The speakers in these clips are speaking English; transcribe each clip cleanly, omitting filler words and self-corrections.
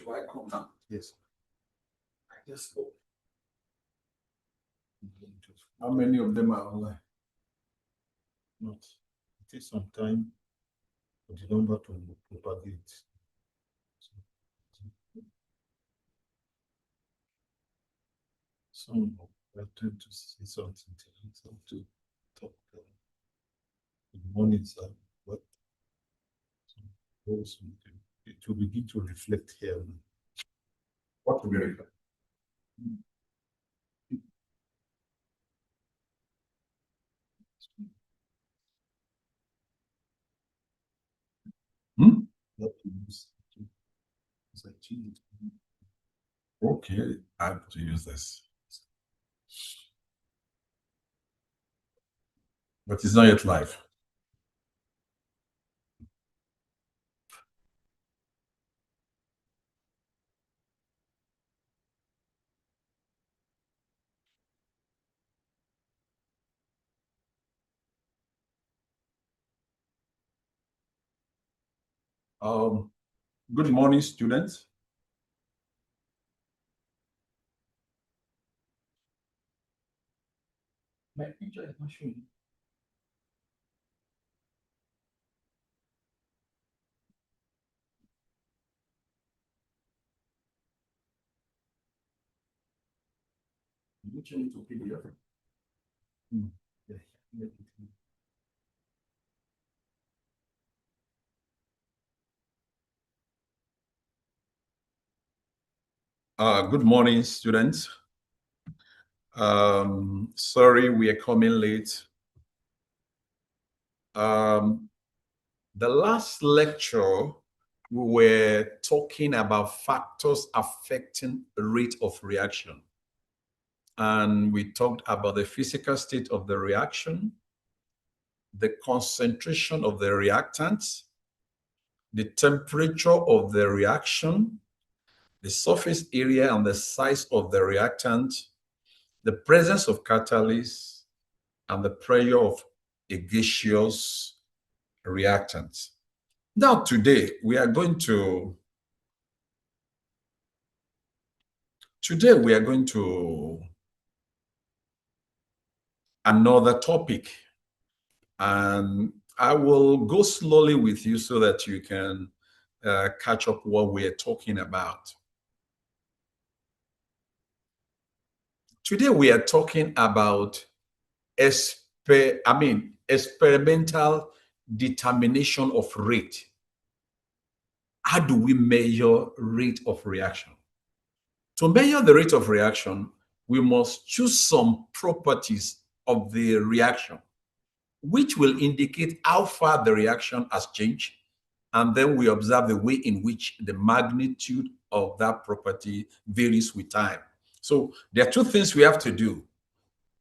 Should I come now? Yes. I just hope. How many of them are online? Not. It takes some time for the number to propagate. Some are trying to see something to talk. Good morning, sir. What? It will begin to reflect here. What will be reflected? What to use? It's like change. Okay, I have to use this. But it's not yet live. Good morning, students. My picture is not showing. You change to PDF. Good morning, students. Sorry, we are coming late. The last lecture, we were talking about factors affecting rate of reaction. And we talked about the physical state of the reaction, the concentration of the reactant, the temperature of the reaction, the surface area and the size of the reactant, the presence of catalyst, and the pressure of a gaseous reactant. Now, today, we are going to another topic, and I will go slowly with you so that you can catch up what we are talking about. Today we are talking about experimental determination of rate. How do we measure rate of reaction? To measure the rate of reaction, we must choose some properties of the reaction, which will indicate how far the reaction has changed. And then we observe the way in which the magnitude of that property varies with time. So there are two things we have to do.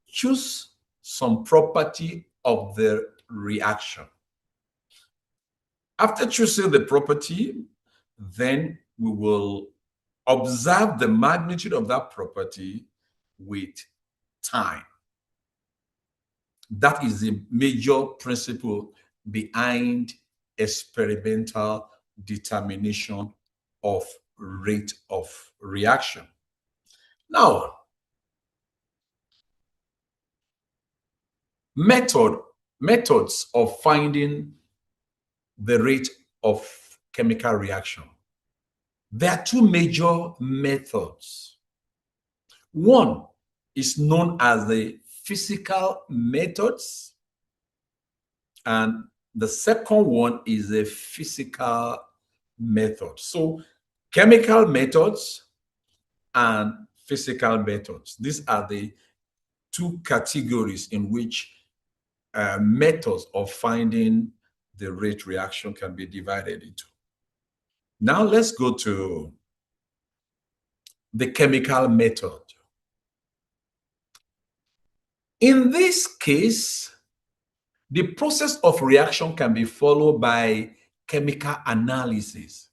Choose some property of the reaction. After choosing the property, then we will observe the magnitude of that property with time. That is the major principle behind experimental determination of rate of reaction. Now, methods of finding the rate of chemical reaction. There are two major methods. One is known as the physical methods, and the second one is a physical method. So chemical methods and physical methods, these are the two categories in which methods of finding the rate reaction can be divided into. Now let's go to the chemical method. In this case, the process of reaction can be followed by chemical analysis.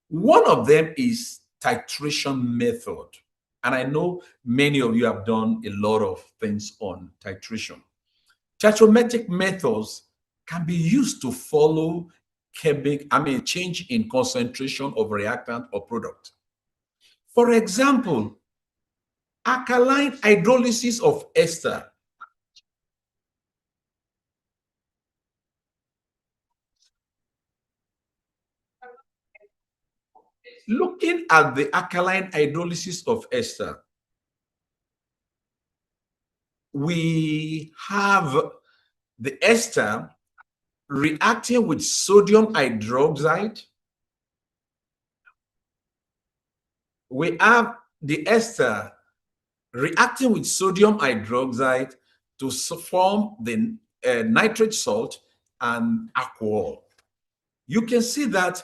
One of them is titration method. And I know many of you have done a lot of things on titration. Titrometric methods can be used to follow change in concentration of reactant or product. For example, alkaline hydrolysis of ester. Looking at the alkaline hydrolysis of ester, we have the ester reacting with sodium hydroxide. We have the ester reacting with sodium hydroxide to form the nitrate salt and alcohol. You can see that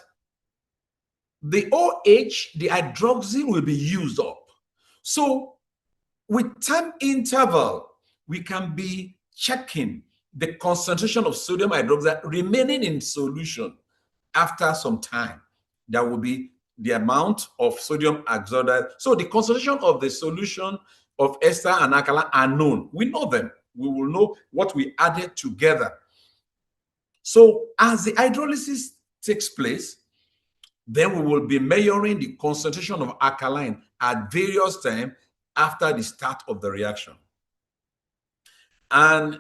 the OH, the hydroxyl, will be used up. So with time interval, we can be checking the concentration of sodium hydroxide remaining in solution after some time. That will be the amount of sodium hydroxide. So the concentration of the solution of ester and alkaline are known. We know them. We will know what we added together. So as the hydrolysis takes place, then we will be measuring the concentration of alkaline at various times after the start of the reaction. And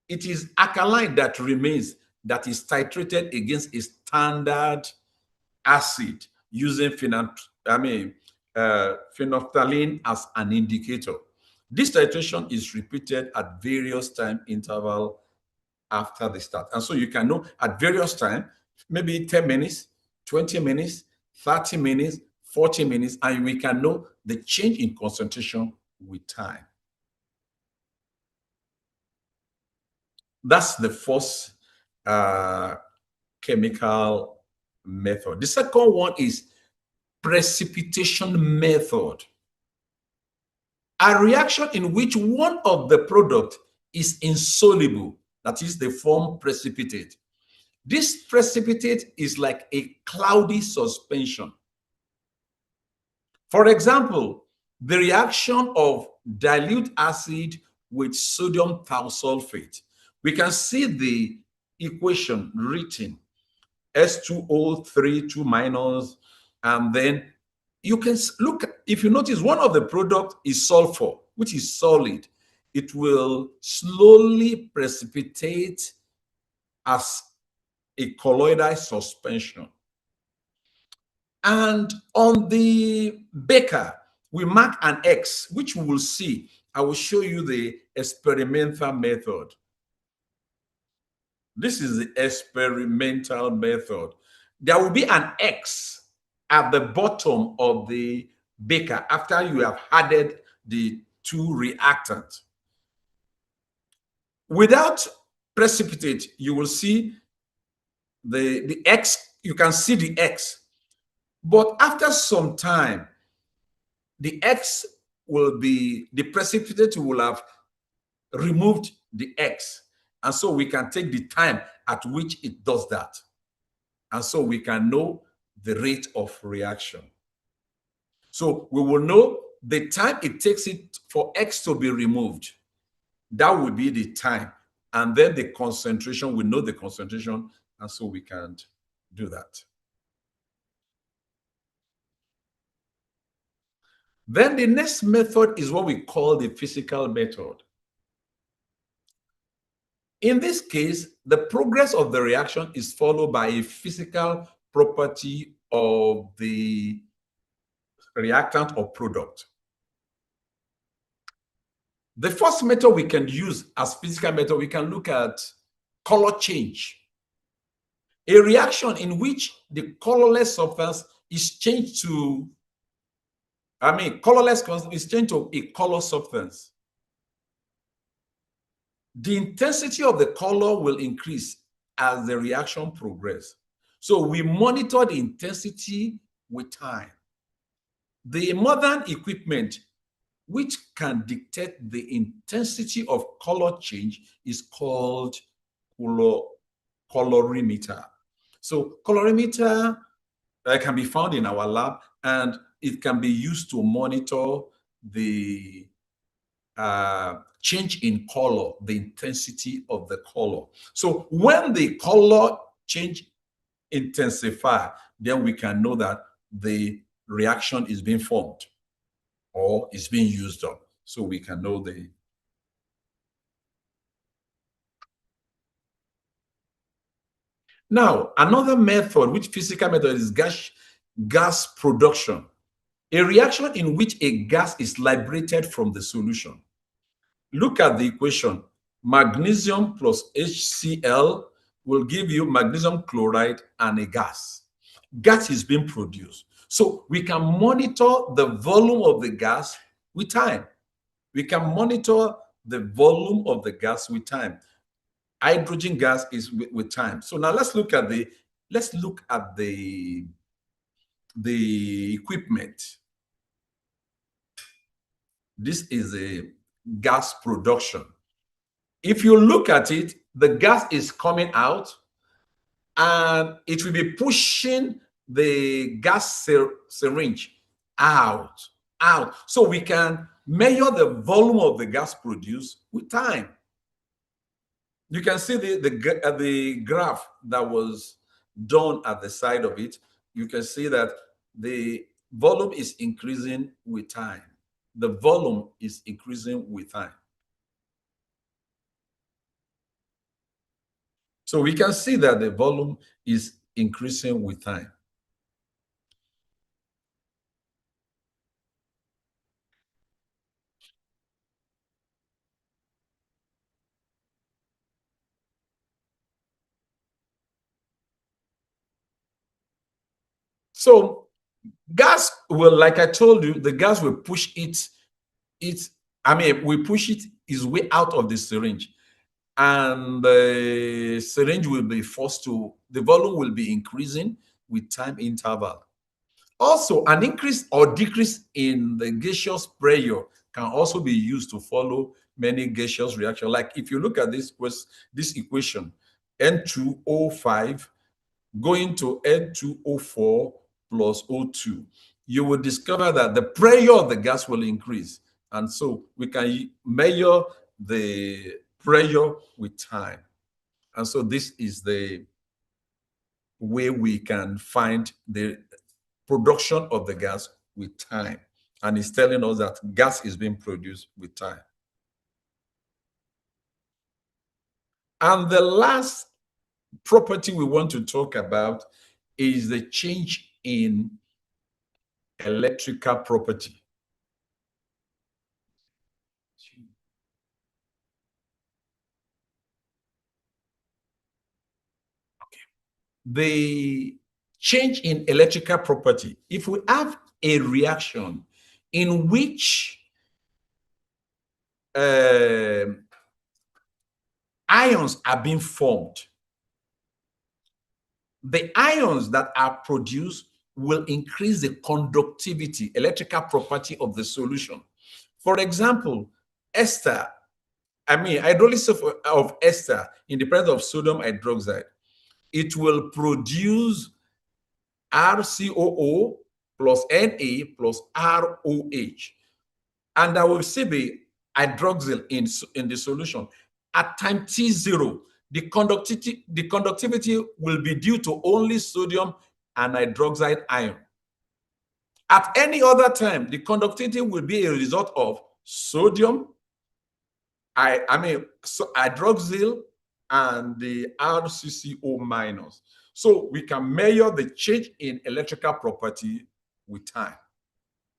it is alkaline that remains, that is titrated against a standard acid using phenolphthalein as an indicator. This titration is repeated at various time interval after the start. And so you can know at various times, maybe 10 minutes, 20 minutes, 30 minutes, 40 minutes, and we can know the change in concentration with time. That's the first chemical method. The second one is precipitation method. A reaction in which one of the product is insoluble, that is, they form precipitate. This precipitate is like a cloudy suspension. For example, the reaction of dilute acid with sodium thiosulfate. We can see the equation written S2O3 2 minus, and then you can look, if you notice, one of the product is sulfur, which is solid. It will slowly precipitate as a colloidal suspension. And on the beaker, we mark an X, which we will see. I will show you the experimental method. This is the experimental method. There will be an X at the bottom of the beaker after you have added the two reactants. Without precipitate, you will see the X, you can see the X. But after some time, the X will be, the precipitate will have removed the X. And so we can take the time at which it does that. And so we can know the rate of reaction. So we will know the time it takes it for X to be removed. That would be the time. And then the concentration, we know the concentration, and so we can do that. Then the next method is what we call the physical method. In this case, the progress of the reaction is followed by a physical property of the reactant or product. The first method we can use as physical method, we can look at color change. A reaction in which the colorless substance is changed to, colorless is changed to a color substance. The intensity of the color will increase as the reaction progresses. So we monitor the intensity with time. The modern equipment which can dictate the intensity of color change is called colorimeter. So colorimeter can be found in our lab, and it can be used to monitor the change in color, the intensity of the color. So when the color change intensify, then we can know that the reaction is being formed or is being used up. So we can know the. Now, another method, which physical method, is gas production, a reaction in which a gas is liberated from the solution. Look at the equation. Magnesium plus HCl will give you magnesium chloride and a gas. Gas is being produced. So we can monitor the volume of the gas with time. We can monitor the volume of the gas with time. Hydrogen gas is with time. So now let's look at the equipment. This is a gas production. If you look at it, the gas is coming out and it will be pushing the gas syringe out. So we can measure the volume of the gas produced with time. You can see the graph that was done at the side of it. You can see that the volume is increasing with time. The volume is increasing with time. So we can see that the volume is increasing with time. So gas will, like I told you, the gas will push we push it its way out of the syringe. And the syringe will be forced to, the volume will be increasing with time interval. Also, an increase or decrease in the gaseous pressure can also be used to follow many gaseous reactions. Like if you look at this equation, N2O5 going to N2O4 plus O2, you will discover that the pressure of the gas will increase. And so we can measure the pressure with time. And so this is the way we can find the production of the gas with time. And it's telling us that gas is being produced with time. And the last property we want to talk about is the change in electrical property. Okay. The change in electrical property, if we have a reaction in which ions are being formed, the ions that are produced will increase the conductivity, electrical property of the solution. For example, hydrolysis of ester in the presence of sodium hydroxide, it will produce RCOO plus Na plus ROH. And there will still be hydroxyl in the solution. At time T0, the conductivity will be due to only sodium and hydroxide ion. At any other time, the conductivity will be a result of sodium, hydroxyl, and the RCCO minus. So we can measure the change in electrical property with time.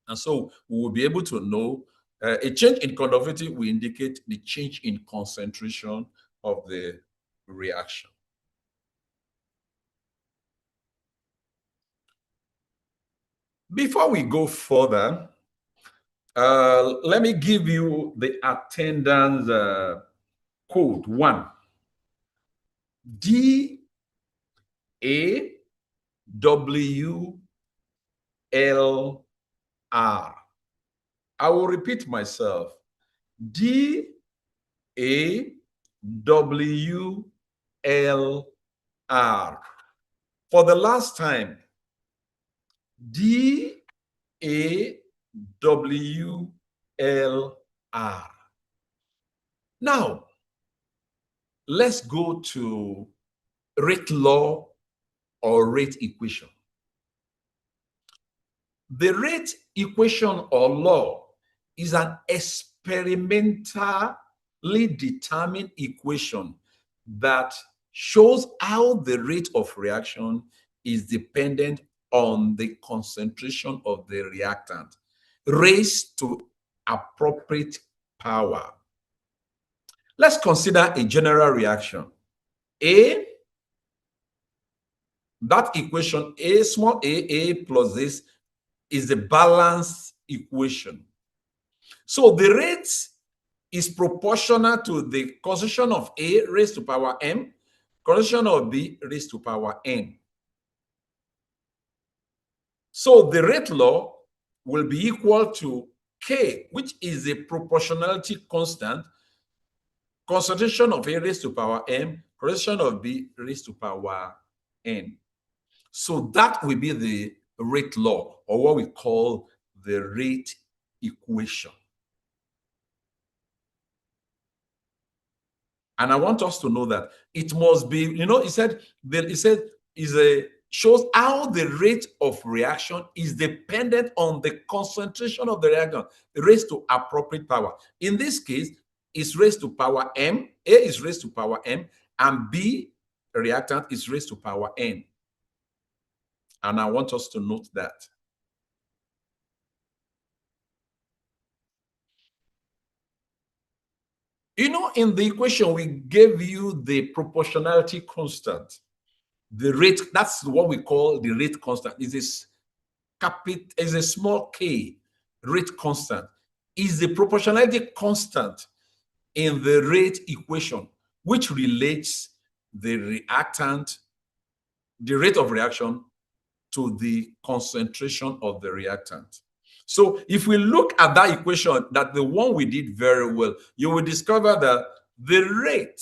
And so we will be able to know a change in conductivity will indicate the change in concentration of the reaction. Before we go further, let me give you the attendance code 1. DAWLR. I will repeat myself. DAWLR. For the last time, DAWLR. Now, let's go to rate law or rate equation. The rate equation or law is an experimentally determined equation that shows how the rate of reaction is dependent on the concentration of the reactant raised to appropriate power. Let's consider a general reaction. That equation, A small a plus this, is the balanced equation. So the rate is proportional to the concentration of A raised to power m, concentration of B raised to power n. So the rate law will be equal to K, which is the proportionality constant, concentration of A raised to power m, concentration of B raised to power n. So that will be the rate law, or what we call the rate equation. And I want us to know that it must be, it said shows how the rate of reaction is dependent on the concentration of the reactant raised to appropriate power. In this case, it's raised to power m, A is raised to power m, and B reactant is raised to power n. And I want us to note that. In the equation, we gave you the proportionality constant. The rate, that's what we call the rate constant. Is a small k rate constant. Is the proportionality constant in the rate equation, which relates the reactant, the rate of reaction, to the concentration of the reactant. So if we look at that equation, that the one we did very well, you will discover that the rate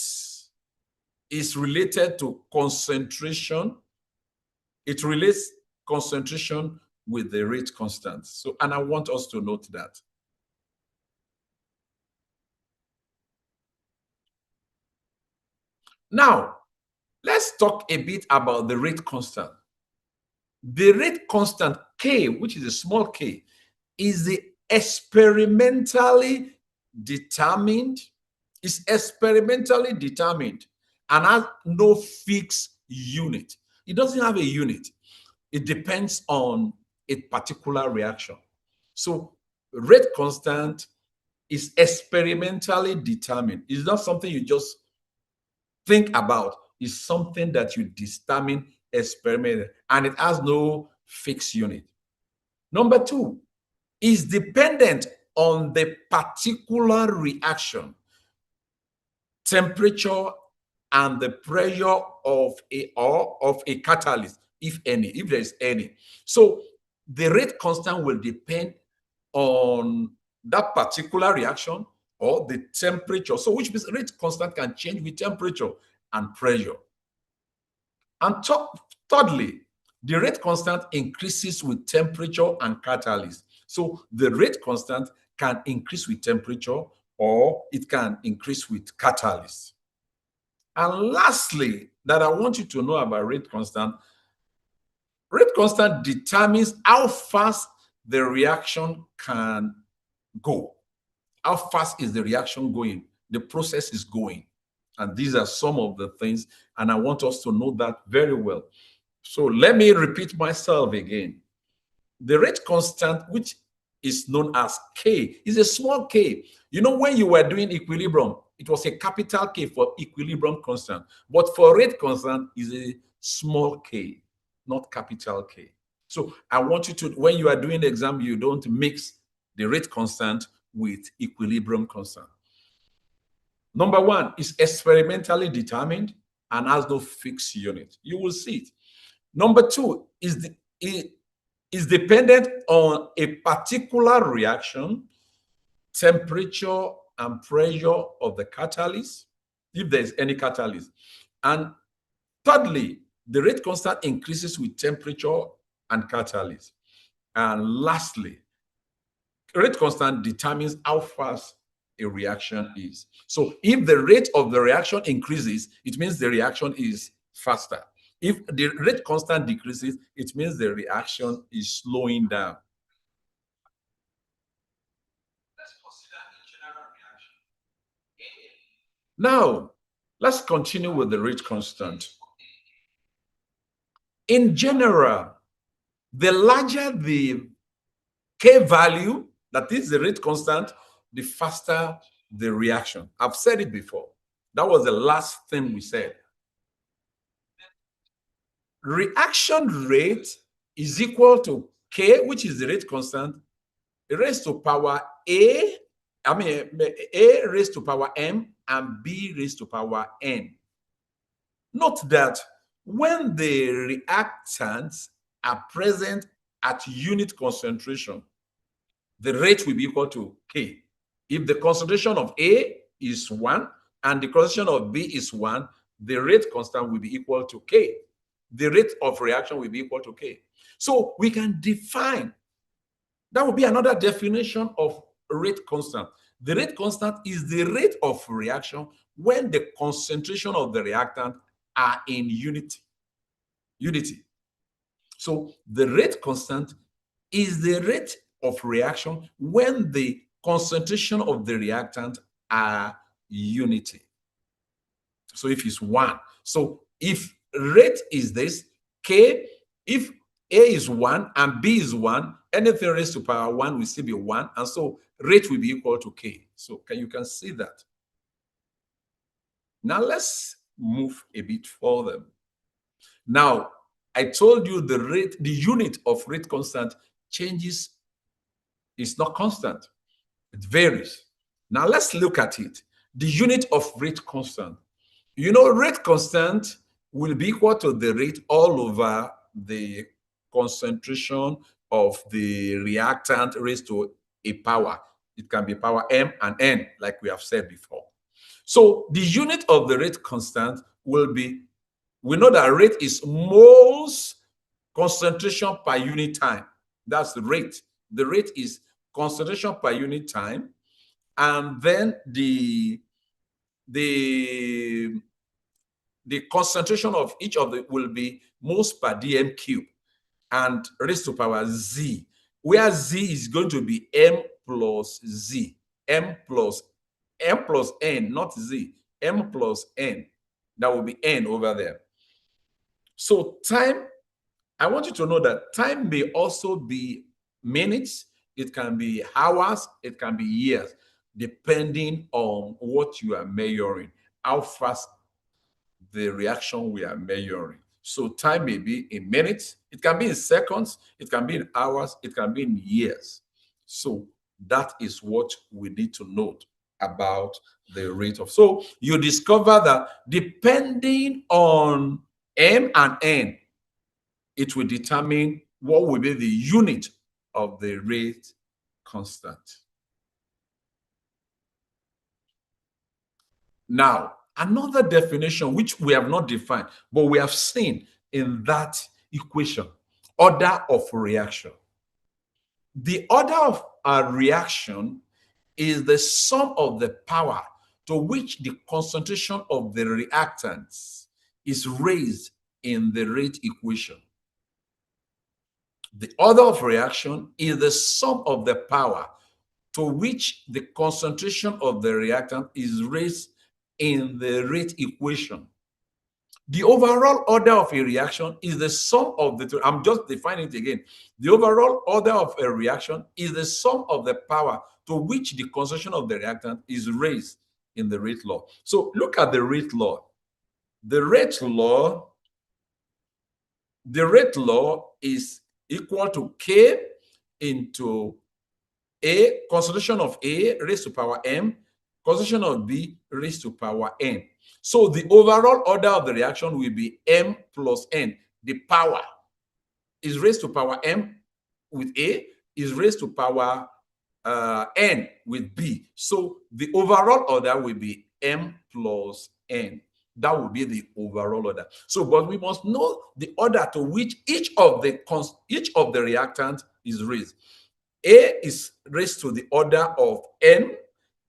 is related to concentration. It relates concentration with the rate constant. So, and I want us to note that. Now, let's talk a bit about the rate constant. The rate constant K, which is a small k, is the experimentally determined, and has no fixed unit. It doesn't have a unit. It depends on a particular reaction. So rate constant is experimentally determined. It's not something you just think about. It's something that you determine experimentally, and it has no fixed unit. Number two, is dependent on the particular reaction, temperature, and the pressure of a catalyst, if there is any. So the rate constant will depend on that particular reaction or the temperature. So which means rate constant can change with temperature and pressure. And thirdly, the rate constant increases with temperature and catalyst. So the rate constant can increase with temperature, or it can increase with catalyst. And lastly, that I want you to know about rate constant determines how fast the reaction can go. How fast is the reaction going? The process is going. And these are some of the things, and I want us to know that very well. So let me repeat myself again. The rate constant, which is known as K, is a small k. When you were doing equilibrium, it was a capital K for equilibrium constant. But for rate constant, is a small k, not capital K. So I want you to, when you are doing the exam, you don't mix the rate constant with equilibrium constant. Number one is experimentally determined and has no fixed unit. You will see it. Number two is dependent on a particular reaction, temperature and pressure of the catalyst, if there is any catalyst. And thirdly, the rate constant increases with temperature and catalyst. And lastly, rate constant determines how fast a reaction is. So if the rate of the reaction increases, it means the reaction is faster. If the rate constant decreases, it means the reaction is slowing down. Now, let's continue with the rate constant. In general, the larger the K value, that is the rate constant, the faster the reaction. I've said it before. That was the last thing we said. Reaction rate is equal to K, which is the rate constant, raised to power A raised to power M and B raised to power N. Note that when the reactants are present at unit concentration, the rate will be equal to K. If the concentration of A is 1 and the concentration of B is 1, the rate constant will be equal to K. The rate of reaction will be equal to K. So we can define, that would be another definition of rate constant. The rate constant is the rate of reaction when the concentration of the reactant are in unity. So the rate constant is the rate of reaction when the concentration of the reactant are unity. So if it's 1, so if rate is this, K, if A is 1 and B is 1, anything raised to power 1 will still be 1, and so rate will be equal to K. So you can see that. Now let's move a bit further. Now, I told you the unit of rate constant changes. It's not constant. It varies. Now let's look at it. The unit of rate constant. You know, rate constant will be equal to the rate all over the concentration of the reactant raised to a power. It can be power M and N, like we have said before. So the unit of the rate constant will be, we know that rate is moles concentration per unit time. That's the rate. The rate is concentration per unit time. And then the concentration of each of them will be moles per dm cube and raised to power z, where z is going to be m plus z, m plus n, not z, m plus n. That will be n over there. So time, I want you to know that time may also be minutes, it can be hours, it can be years, depending on what you are measuring, how fast the reaction we are measuring. So time may be in minutes, it can be in seconds, it can be in hours, it can be in years. So that is what we need to note about the rate of. So you discover that depending on M and N, it will determine what will be the unit of the rate constant. Now, another definition which we have not defined, but we have seen in that equation, order of reaction. The order of a reaction is the sum of the power to which the concentration of the reactants is raised in the rate equation. The order of reaction is the sum of the power to which the concentration of the reactant is raised in the rate equation. The overall order of a reaction is the sum of the two. I'm just defining it again. The overall order of a reaction is the sum of the power to which the concentration of the reactant is raised in the rate law. So look at the rate law. The rate law is equal to K into A, concentration of A raised to power M, concentration of B raised to power N. So the overall order of the reaction will be M plus N. The power is raised to power M with A, is raised to power N with B. So the overall order will be M plus N. That will be the overall order. So, but we must know the order to which each of the reactant is raised. A is raised to the order of N,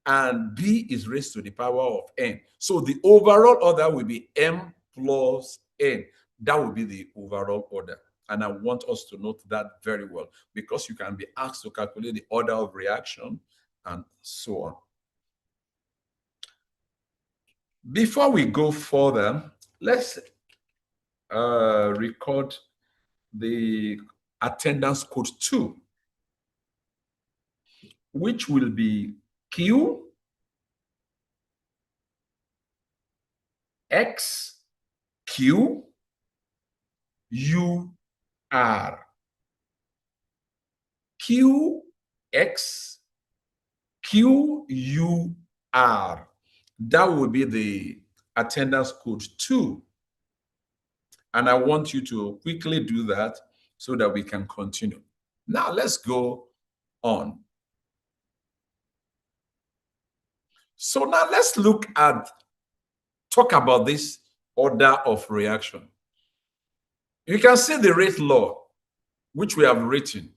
and B is raised to the power of N. So the overall order will be M plus N. That will be the overall order. And I want us to note that very well, because you can be asked to calculate the order of reaction and so on. Before we go further, let's record the attendance code 2, which will be Q X Q U R. Q X Q U R. That will be the attendance code 2. And I want you to quickly do that so that we can continue. Now let's go on. So now let's talk about this order of reaction. You can see the rate law, which we have written.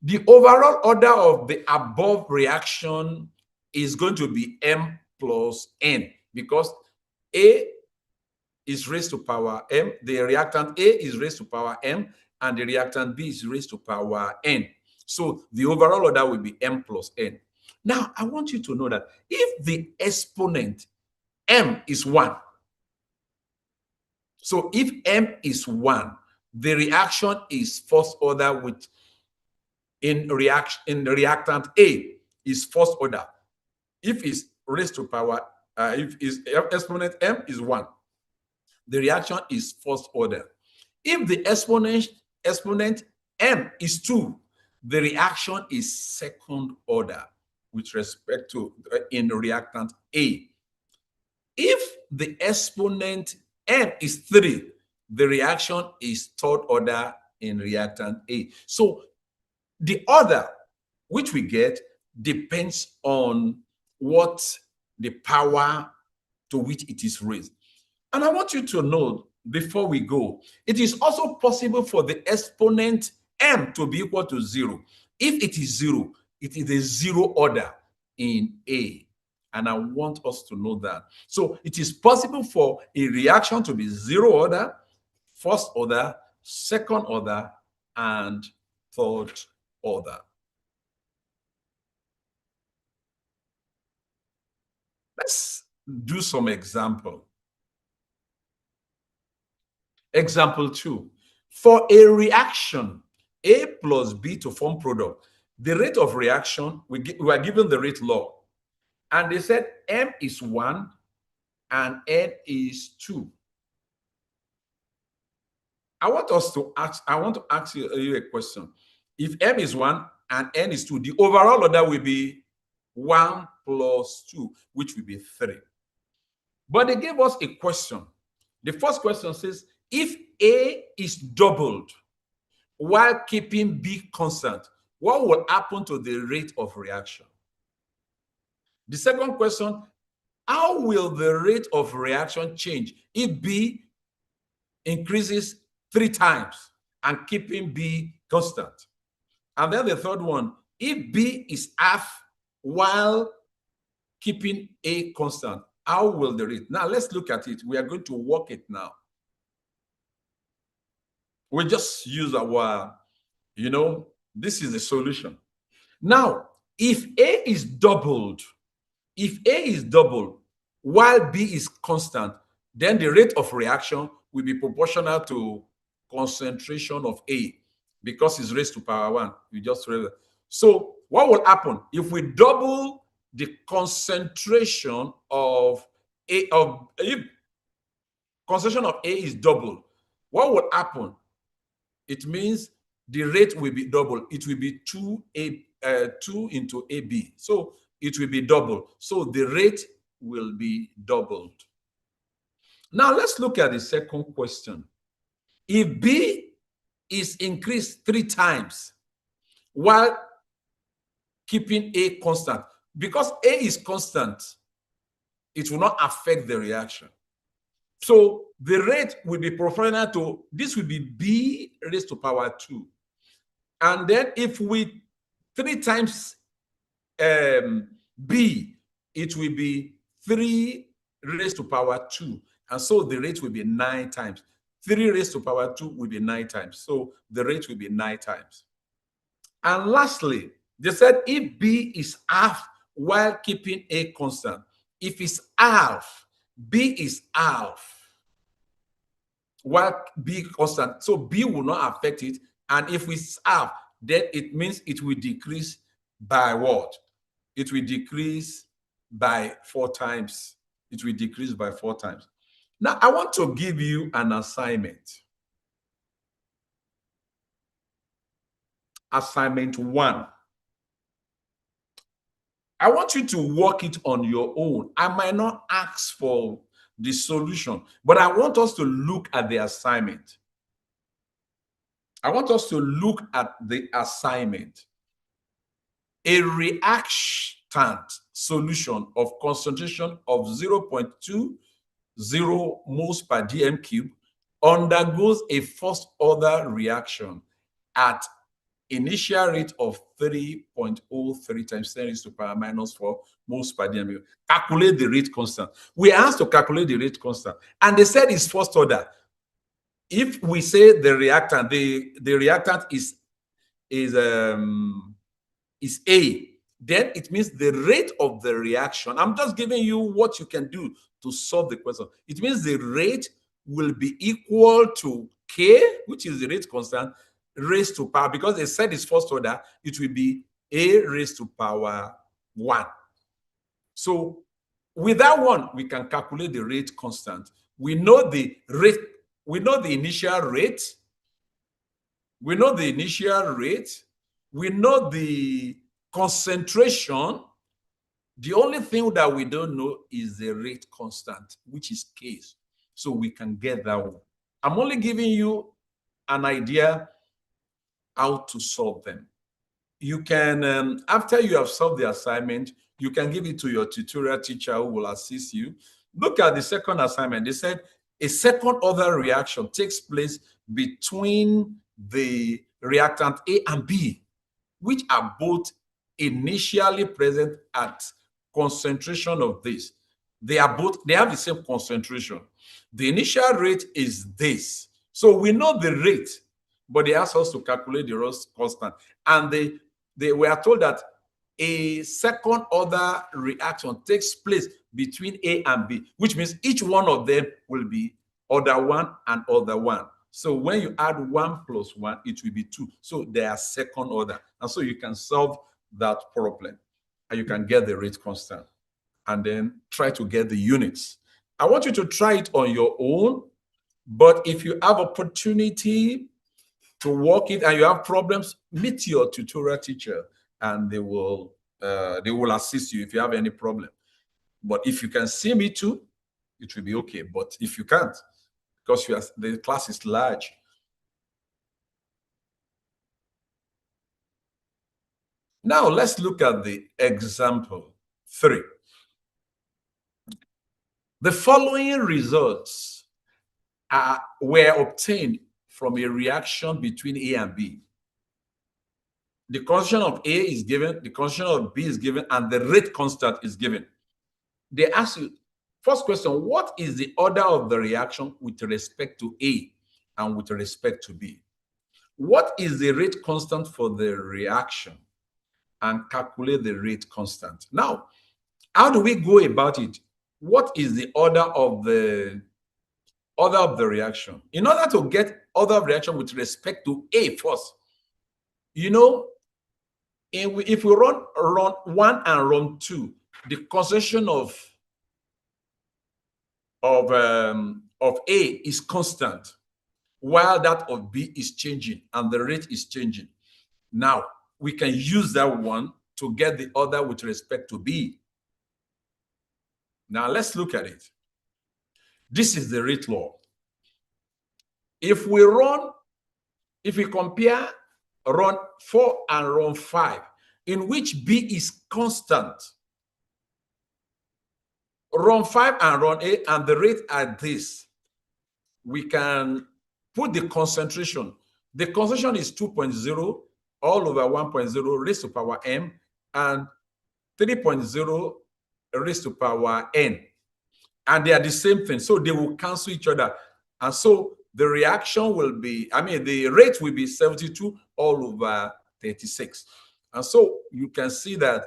The overall order of the above reaction is going to be M plus N, because A is raised to power M, the reactant A is raised to power M, and the reactant B is raised to power N. So the overall order will be M plus N. Now, I want you to know that if the exponent M is 1, so if M is 1, the reaction is first order with in reactant A is first order. If it's raised to power, if its exponent M is 1, the reaction is first order. If the exponent M is 2, the reaction is second order with respect to in reactant A. If the exponent M is 3, the reaction is third order in reactant A. So the order which we get depends on what the power to which it is raised. And I want you to know, before we go, it is also possible for the exponent M to be equal to 0. If it is 0, it is a 0 order in A. And I want us to know that. So it is possible for a reaction to be 0 order, first order, second order, and third order. Let's do some example. Example 2. For a reaction A plus B to form product, the rate of reaction, we are given the rate law. And they said M is 1 and N is 2. I want to ask you a question. If M is 1 and N is 2, the overall order will be 1 plus 2, which will be 3. But they gave us a question. The first question says, if A is doubled while keeping B constant, what will happen to the rate of reaction? The second question, how will the rate of reaction change if B increases 3 times and keeping B constant? And then the third one, if B is half while keeping A constant, how will the rate? Now let's look at it. We are going to work it now. We just use our, this is the solution. Now, if A is doubled, while B is constant, then the rate of reaction will be proportional to concentration of A, because it's raised to power 1. We just read it. So what will happen if we double the concentration of A? If concentration of A is double, what will happen? It means the rate will be double. It will be 2 into AB. So it will be double. So the rate will be doubled. Now let's look at the second question. If B is increased 3 times while keeping A constant, because A is constant, it will not affect the reaction. So the rate will be proportional to, this will be B raised to power 2. And then if we 3 times B, it will be 3 raised to power 2. And so the rate will be 9 times. 3 raised to power 2 will be 9 times. So the rate will be 9 times. And lastly, they said if B is half while keeping A constant, if it's half, B is half while B constant. So B will not affect it. And if it's half, then it means it will decrease by what? It will decrease by 4 times. It will decrease by 4 times. Now, I want to give you an assignment. Assignment 1. I want you to work it on your own. I might not ask for the solution, but I want us to look at the assignment. I want us to look at the assignment. A reactant solution of concentration of 0.20 moles per dm cube undergoes a first order reaction at initial rate of 3.03 times 10 raised to power minus 4 moles per dm. Calculate the rate constant. We asked to calculate the rate constant, and they said it's first order. If we say the reactant, the reactant is A, then it means the rate of the reaction. I'm just giving you what you can do to solve the question. It means the rate will be equal to K, which is the rate constant, raised to power, because they said it's first order, it will be A raised to power 1. So with that one, we can calculate the rate constant. We know the rate, we know the initial rate, we know the initial rate, we know the concentration. The only thing that we don't know is the rate constant, which is K. So we can get that one. I'm only giving you an idea how to solve them. You can, after you have solved the assignment, you can give it to your tutorial teacher who will assist you. Look at the second assignment. They said a second order reaction takes place between the reactant A and B, which are both initially present at concentration of this. They have the same concentration. The initial rate is this. So we know the rate, but they asked us to calculate the rate constant. And they were told that a second order reaction takes place between A and B, which means each one of them will be order 1 and order 1. So when you add 1 plus 1, it will be 2. So they are second order. And so you can solve that problem and you can get the rate constant and then try to get the units. I want you to try it on your own, but if you have opportunity to work it and you have problems, meet your tutorial teacher and they will assist you if you have any problem. But if you can see me too, it will be okay. But if you can't, because the class is large. Now let's look at the example 3. The following results were obtained from a reaction between A and B. The concentration of A is given, the concentration of B is given, and the rate constant is given. They ask you, first question, what is the order of the reaction with respect to A and with respect to B? What is the rate constant for the reaction? And calculate the rate constant. Now, how do we go about it? What is the order of the reaction? In order to get order of reaction with respect to A first, you know, if we run 1 and run 2, the concentration of A is constant, while that of B is changing and the rate is changing. Now, we can use that one to get the order with respect to B. Now, let's look at it. This is the rate law. If we compare run 4 and run 5, in which B is constant, run 5 and run 8, and the rate are this, we can put the concentration. The concentration is 2.0 all over 1.0 raised to power m and 3.0 raised to power n. And they are the same thing. So they will cancel each other. And so the reaction will be, the rate will be 72 all over 36. And so you can see that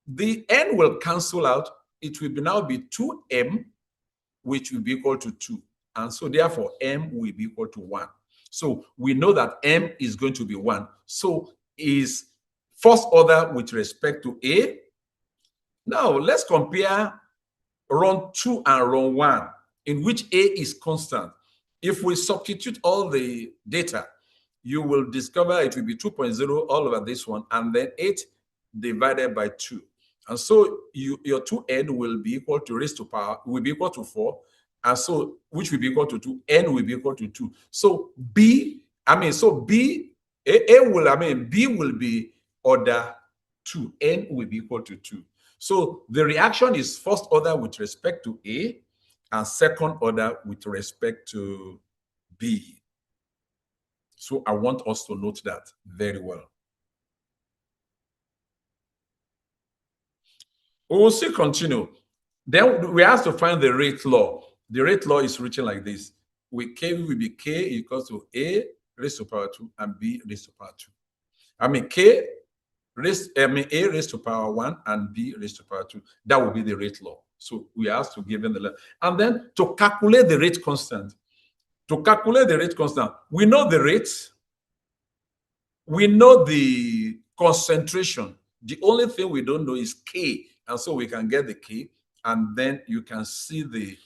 the n will cancel out. It will now be 2m, which will be equal to 2. And so therefore, m will be equal to 1. So we know that m is going to be 1. So is first order with respect to A. Now let's compare run 2 and run 1, in which A is constant. If we substitute all the data, you will discover it will be 2.0 all over this one, and then 8 divided by 2. And so your 2n will be equal to raised to power, will be equal to 4. And so, which will be equal to 2, n will be equal to 2. So B will, B will be order 2, n will be equal to 2. So the reaction is first order with respect to A and second order with respect to B. So I want us to note that very well. We will still continue. Then we have to find the rate law. The rate law is written like this. K will be K equals to A raised to power 2 and B raised to power 2. A raised to power 1 and B raised to power 2. That will be the rate law. So we have to give them the law. And then to calculate the rate constant. To calculate the rate constant, we know the rate, we know the concentration. The only thing we don't know is K. And so we can get the K, and then you can see the,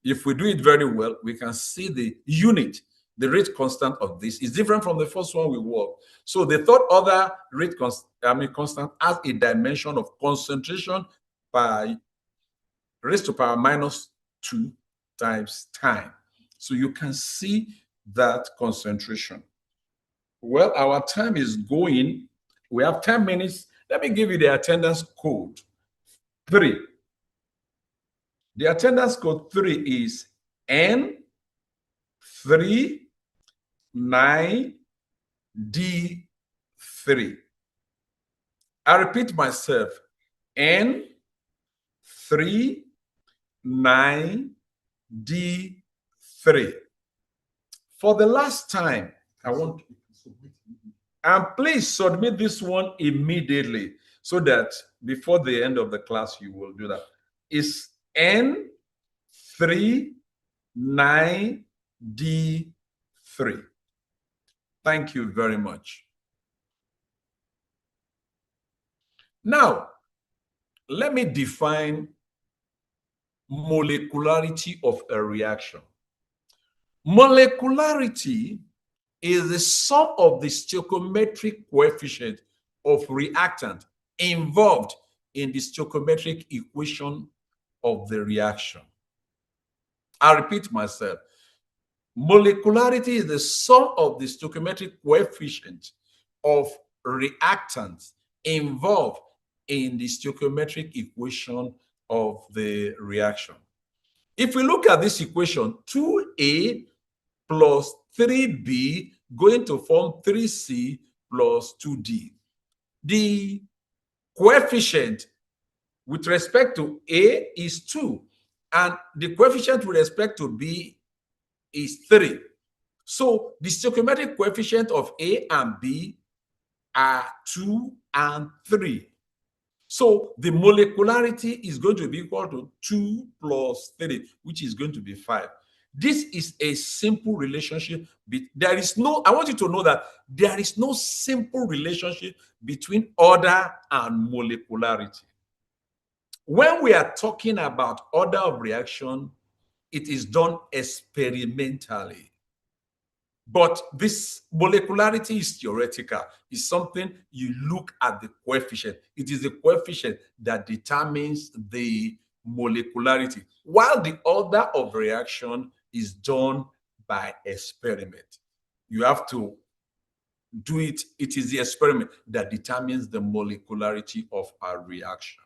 if we do it very well, we can see the unit. The rate constant of this is different from the first one we worked. So the third order rate constant has a dimension of concentration by raised to power minus 2 times time. So you can see that concentration. Well, our time is going. We have 10 minutes. Let me give you the attendance code 3. The attendance code 3 is N39D3. I repeat myself, N39D3. For the last time, I want, and please submit this one immediately so that before the end of the class, you will do that. It's N39D3. Thank you very much. Now, let me define molecularity of a reaction. Molecularity is the sum of the stoichiometric coefficient of reactant involved in the stoichiometric equation of the reaction. I repeat myself. Molecularity is the sum of the stoichiometric coefficient of reactants involved in the stoichiometric equation of the reaction. If we look at this equation, 2A plus 3B going to form 3C plus 2D. The coefficient with respect to A is 2, and the coefficient with respect to B is 3. So the stoichiometric coefficient of A and B are 2 and 3. So the molecularity is going to be equal to 2 plus 3, which is going to be 5. This is a simple relationship. There is no, I want you to know that there is no simple relationship between order and molecularity. When we are talking about order of reaction, it is done experimentally. But this molecularity is theoretical. It's something you look at the coefficient. It is the coefficient that determines the molecularity, while the order of reaction is done by experiment. You have to do it. It is the experiment that determines the molecularity of a reaction.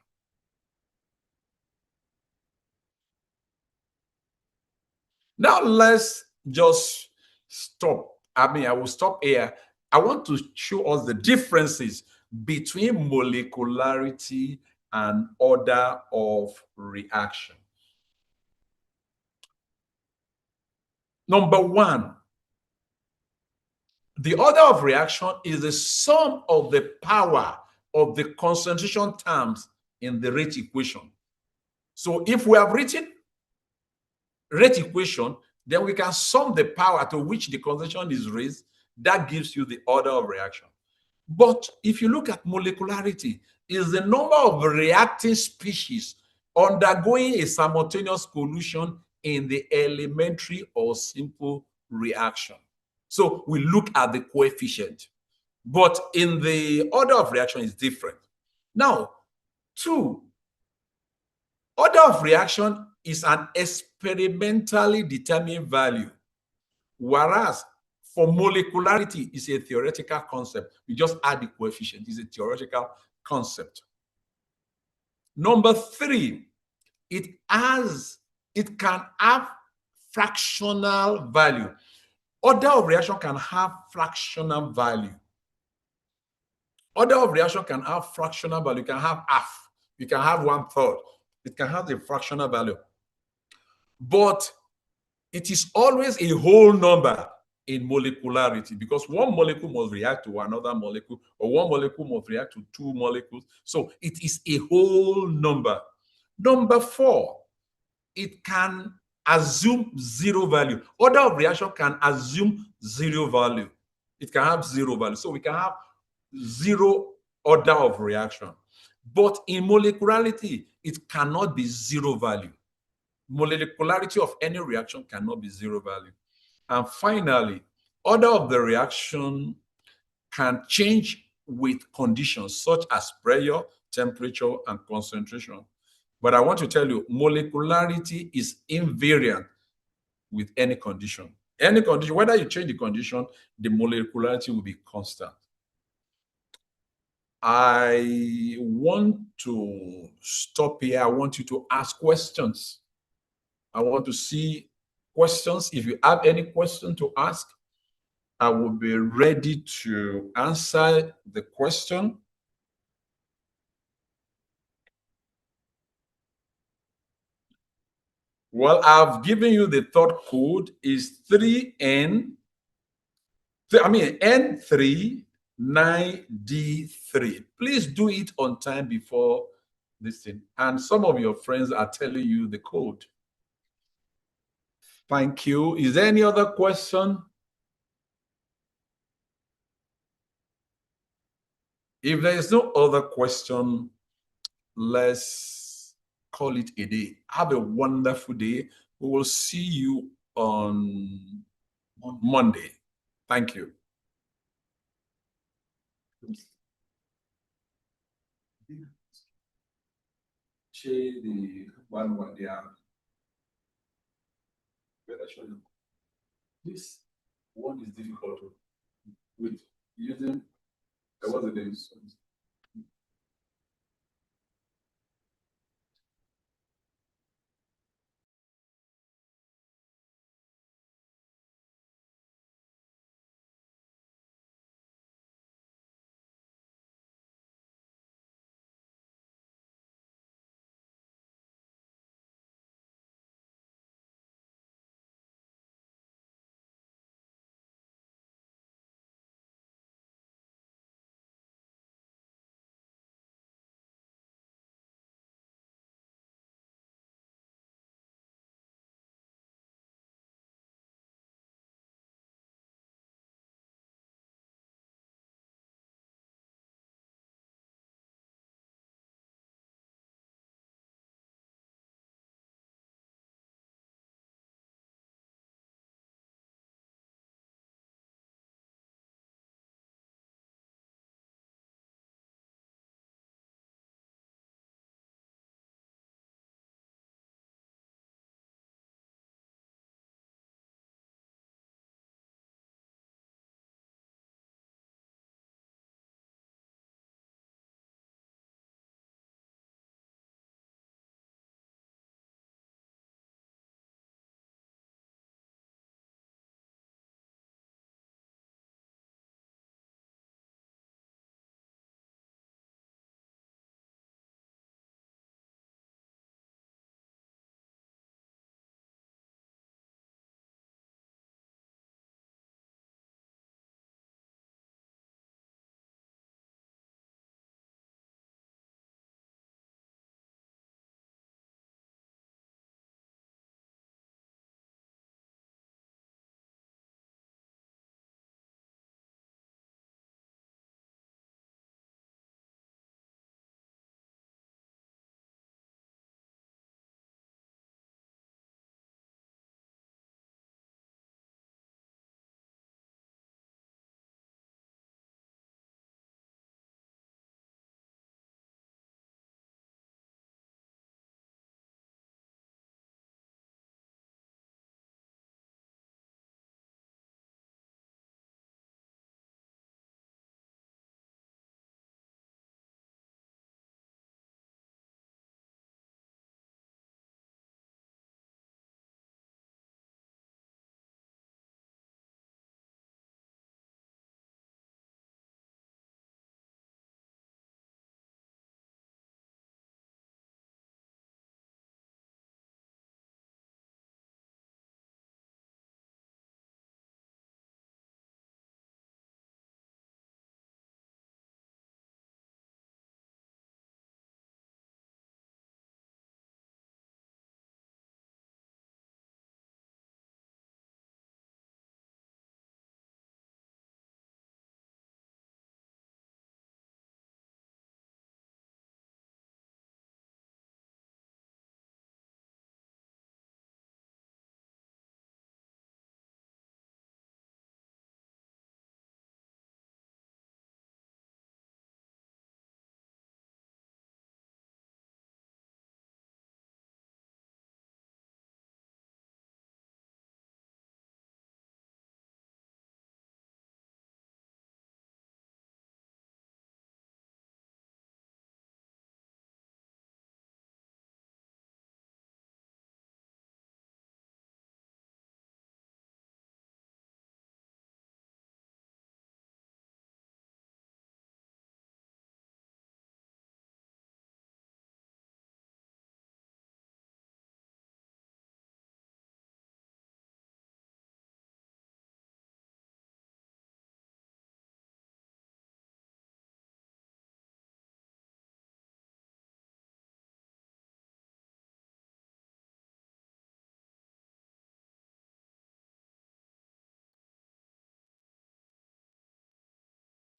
Now let's just stop. I will stop here. I want to show us the differences between molecularity and order of reaction. Number one, the order of reaction is the sum of the power of the concentration terms in the rate equation. So if we have written rate equation, then we can sum the power to which the concentration is raised. That gives you the order of reaction. But if you look at molecularity, is the number of reacting species undergoing a simultaneous collision in the elementary or simple reaction. So we look at the coefficient. But in the order of reaction is different. Now, two, order of reaction is an experimentally determined value, whereas for molecularity is a theoretical concept. You just add the coefficient. It's a theoretical concept. Number three, it can have fractional value. Order of reaction can have fractional value. Order of reaction can have fractional value. You can have half. You can have 1/3. It can have a fractional value. But it is always a whole number in molecularity because one molecule must react to another molecule, or one molecule must react to two molecules. So it is a whole number. Number four, it can assume zero value. Order of reaction can assume zero value. It can have zero value. So we can have zero order of reaction. But in molecularity, it cannot be zero value. Molecularity of any reaction cannot be zero value. And finally, order of the reaction can change with conditions such as pressure, temperature, and concentration. But I want to tell you, molecularity is invariant with any condition. Any condition, whether you change the condition, the molecularity will be constant. I want to stop here. I want you to ask questions. I want to see questions. If you have any question to ask, I will be ready to answer the question. Well, I've given you the third code is 3N, I mean N39D3. Please do it on time before this thing. And some of your friends are telling you the code. Thank you. Is there any other question? If there is no other question, let's call it a day. Have a wonderful day. We will see you on Monday. Thank you. The one they are. This one is difficult with using what's the name?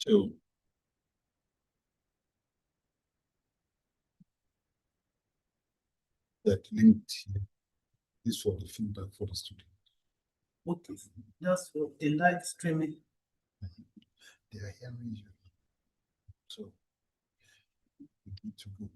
2. That linked here is for the feedback for the student. Okay, that's for the live streaming. They are hearing you. So we need to go.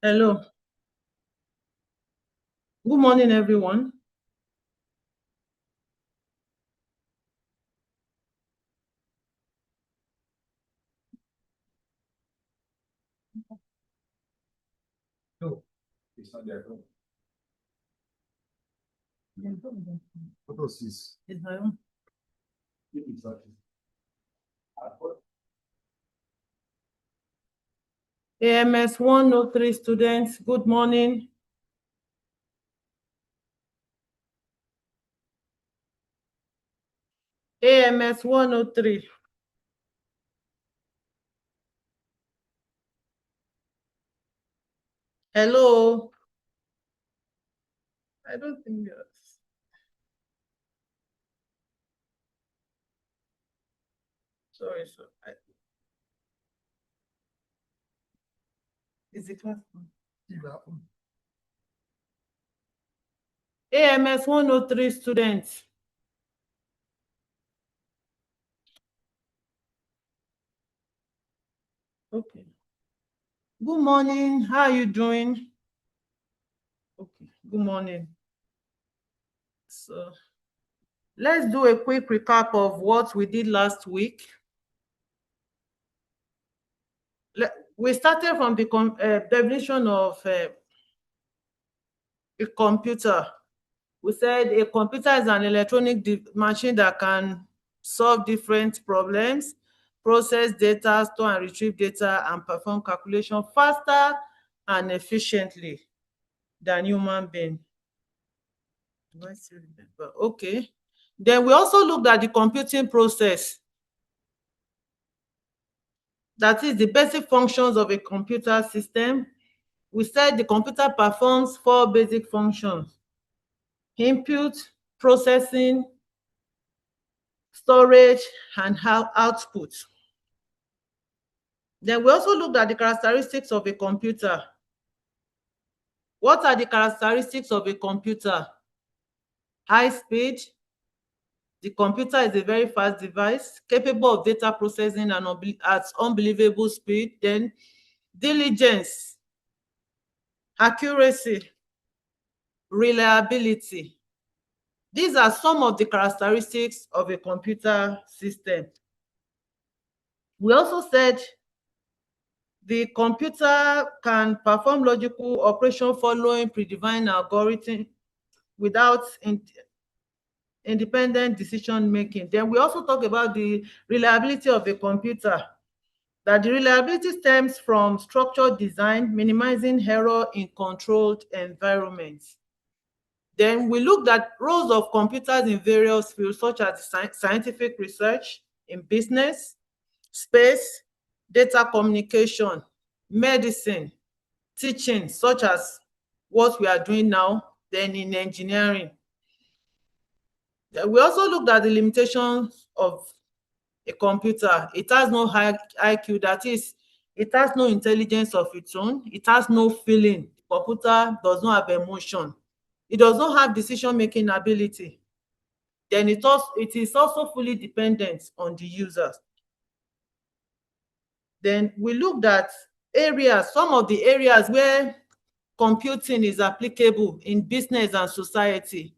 Hello. Good morning, everyone. No, it's not their own. What was this? It's my own. AMS 103 students, good morning. AMS 103. Hello. I don't think yes. Sorry, sir. Is the class on? AMS 103 students. Okay. Good morning. How are you doing? Okay. Good morning. So let's do a quick recap of what we did last week. We started from the definition of a computer. We said a computer is an electronic machine that can solve different problems, process data, store and retrieve data, and perform calculation faster and efficiently than human being. Okay. Then we also looked at the computing process. That is the basic functions of a computer system. We said the computer performs 4 basic functions: input, processing, storage, and output. Then we also looked at the characteristics of a computer. What are the characteristics of a computer? High speed. The computer is a very fast device, capable of data processing and at unbelievable speed. Then diligence, accuracy, reliability. These are some of the characteristics of a computer system. We also said the computer can perform logical operation following predefined algorithm without independent decision making. Then we also talk about the reliability of a computer, that the reliability stems from structured design, minimizing error in controlled environments. Then we looked at roles of computers in various fields, such as scientific research, in business, space, data communication, medicine, teaching, such as what we are doing now, then in engineering. We also looked at the limitations of a computer. It has no high IQ, that is, it has no intelligence of its own, it has no feeling. The computer does not have emotion. It does not have decision-making ability. Then it is also fully dependent on the users. Then we looked at areas, some of the areas where computing is applicable in business and society.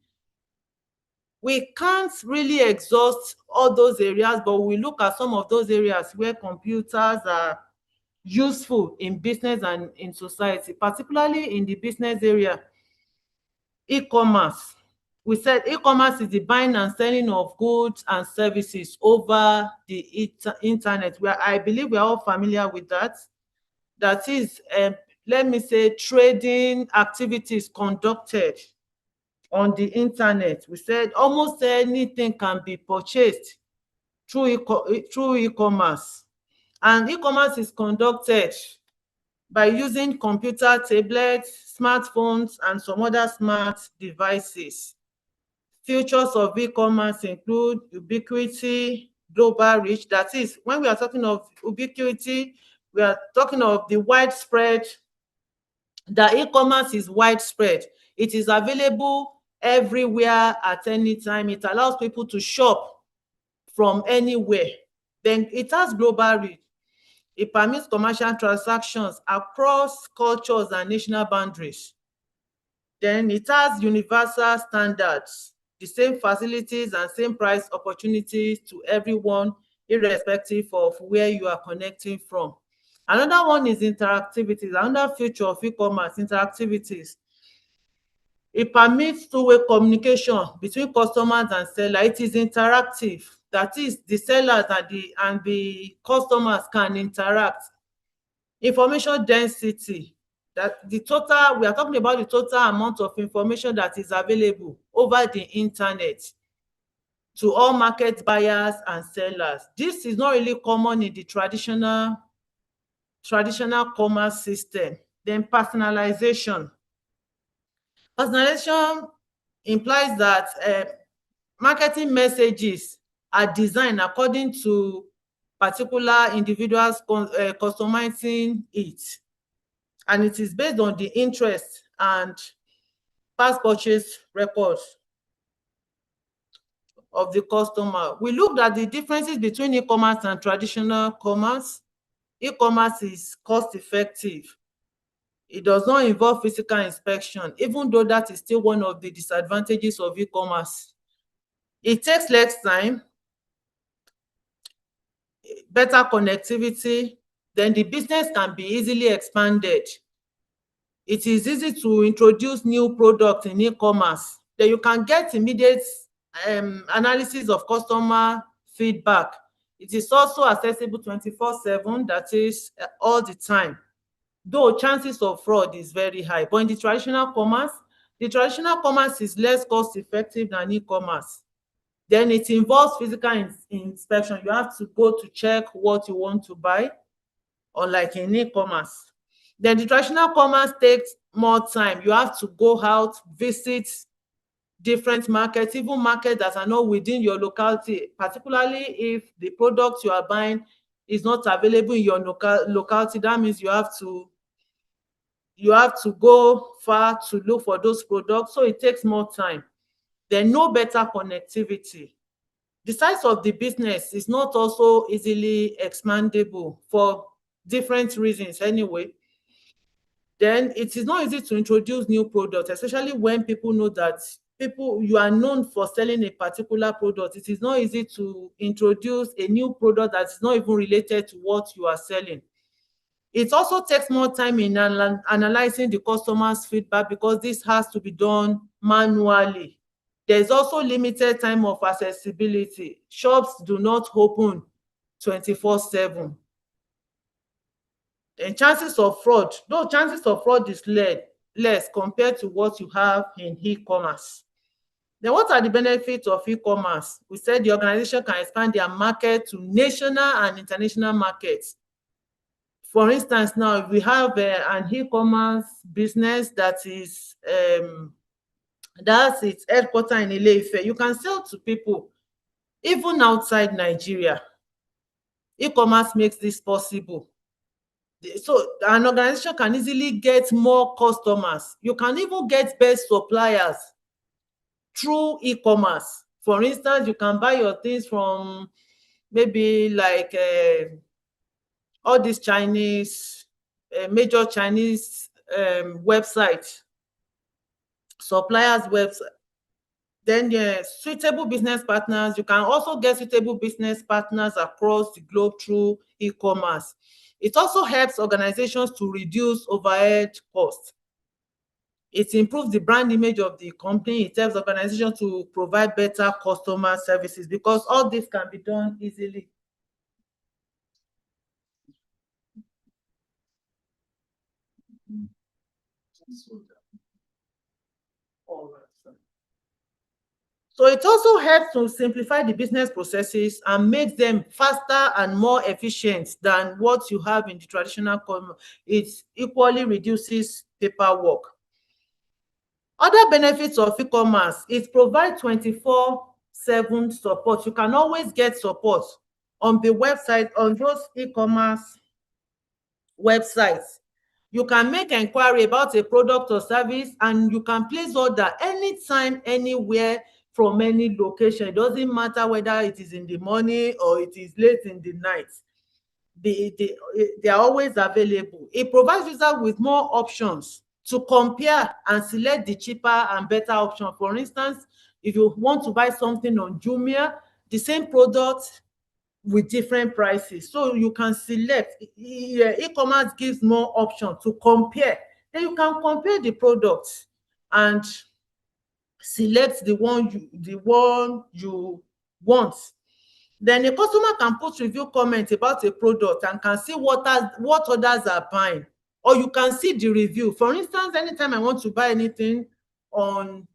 We can't really exhaust all those areas, but we look at some of those areas where computers are useful in business and in society, particularly in the business area. E-commerce. We said e-commerce is the buying and selling of goods and services over the internet, where I believe we are all familiar with that. That is, let me say, trading activities conducted on the internet. We said almost anything can be purchased through e-commerce, and e-commerce is conducted by using computer, tablets, smartphones, and some other smart devices. Features of e-commerce include ubiquity, global reach. That is, when we are talking of ubiquity, we are talking of the widespread, that e-commerce is widespread. It is available everywhere at any time. It allows people to shop from anywhere. Then it has global reach. It permits commercial transactions across cultures and national boundaries. Then it has universal standards, the same facilities and same price opportunities to everyone, irrespective of where you are connecting from. Another one is interactivities. Another feature of e-commerce, interactivities. It permits two-way communication between customers and sellers. It is interactive. That is, the sellers and the customers can interact. Information density. That the total, we are talking about the total amount of information that is available over the internet to all market buyers and sellers. This is not really common in the traditional commerce system. Then personalization. Personalization implies that marketing messages are designed according to particular individuals customizing it, and it is based on the interest and past purchase records of the customer. We looked at the differences between e-commerce and traditional commerce. E-commerce is cost effective. It does not involve physical inspection, even though that is still one of the disadvantages of e-commerce. It takes less time, better connectivity, then the business can be easily expanded. It is easy to introduce new products in e-commerce. Then you can get immediate analysis of customer feedback. It is also accessible 24/7, that is all the time, though chances of fraud is very high. But in the traditional commerce is less cost effective than e-commerce. Then it involves physical inspection. You have to go to check what you want to buy, unlike in e-commerce. Then the traditional commerce takes more time. You have to go out, visit different markets, even markets that are not within your locality, particularly if the product you are buying is not available in your locality. That means you have to go far to look for those products, so it takes more time. Then no better connectivity. The size of the business is not also easily expandable for different reasons anyway. Then it is not easy to introduce new products, especially when people know that you are known for selling a particular product. It is not easy to introduce a new product that is not even related to what you are selling. It also takes more time in analyzing the customer's feedback, because this has to be done manually. There is also limited time of accessibility. Shops do not open 24/7. And chances of fraud, though chances of fraud is less compared to what you have in e-commerce. Then what are the benefits of e-commerce? We said the organization can expand their market to national and international markets. For instance, now if we have an e-commerce business that is that's its headquarters in Ile-Ife, you can sell to people even outside Nigeria. E-commerce makes this possible. So an organization can easily get more customers. You can even get best suppliers through e-commerce. For instance, you can buy your things from maybe like all these major Chinese websites, suppliers website. Then suitable business partners. You can also get suitable business partners across the globe through e-commerce. It also helps organizations to reduce overhead costs. It improves the brand image of the company. It helps organizations to provide better customer services because all this can be done easily. So it also helps to simplify the business processes and makes them faster and more efficient than what you have in the traditional commerce. It equally reduces paperwork. Other benefits of e-commerce, it provides 24/7 support. You can always get support on the website, on those e-commerce websites. You can make inquiry about a product or service and you can place order anytime, anywhere, from any location. It doesn't matter whether it is in the morning or it is late in the night. They are always available. It provides users with more options to compare and select the cheaper and better option. For instance, if you want to buy something on Jumia, the same product with different prices, so you can select. E-commerce gives more options to compare. Then you can compare the products and select the one you want. Then a customer can put review comment about a product and can see what others are buying, or you can see the review. For instance, anytime I want to buy anything on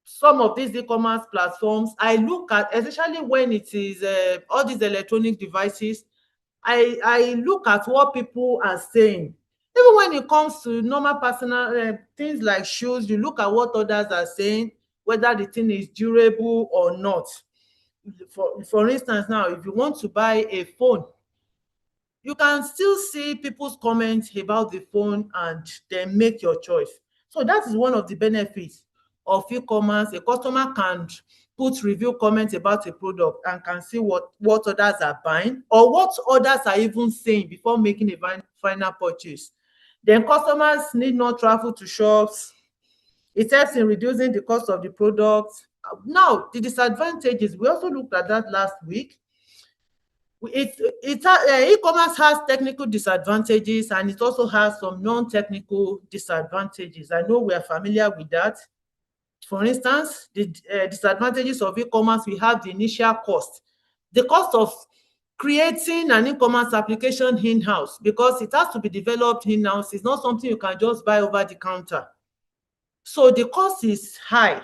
some of these e-commerce platforms, I look at, especially when it is all these electronic devices, I look at what people are saying. Even when it comes to normal personal things like shoes, you look at what others are saying, whether the thing is durable or not. For instance, now, if you want to buy a phone, you can still see people's comments about the phone and then make your choice. So that is one of the benefits of e-commerce. A customer can put review comments about a product and can see what others are buying or what others are even saying before making a final purchase. Then customers need not travel to shops. It helps in reducing the cost of the product. Now, the disadvantages, we also looked at that last week. E-commerce has technical disadvantages and it also has some non-technical disadvantages. I know we are familiar with that. For instance, the disadvantages of e-commerce, we have the initial cost. The cost of creating an e-commerce application in-house, because it has to be developed in-house. It's not something you can just buy over the counter. So the cost is high.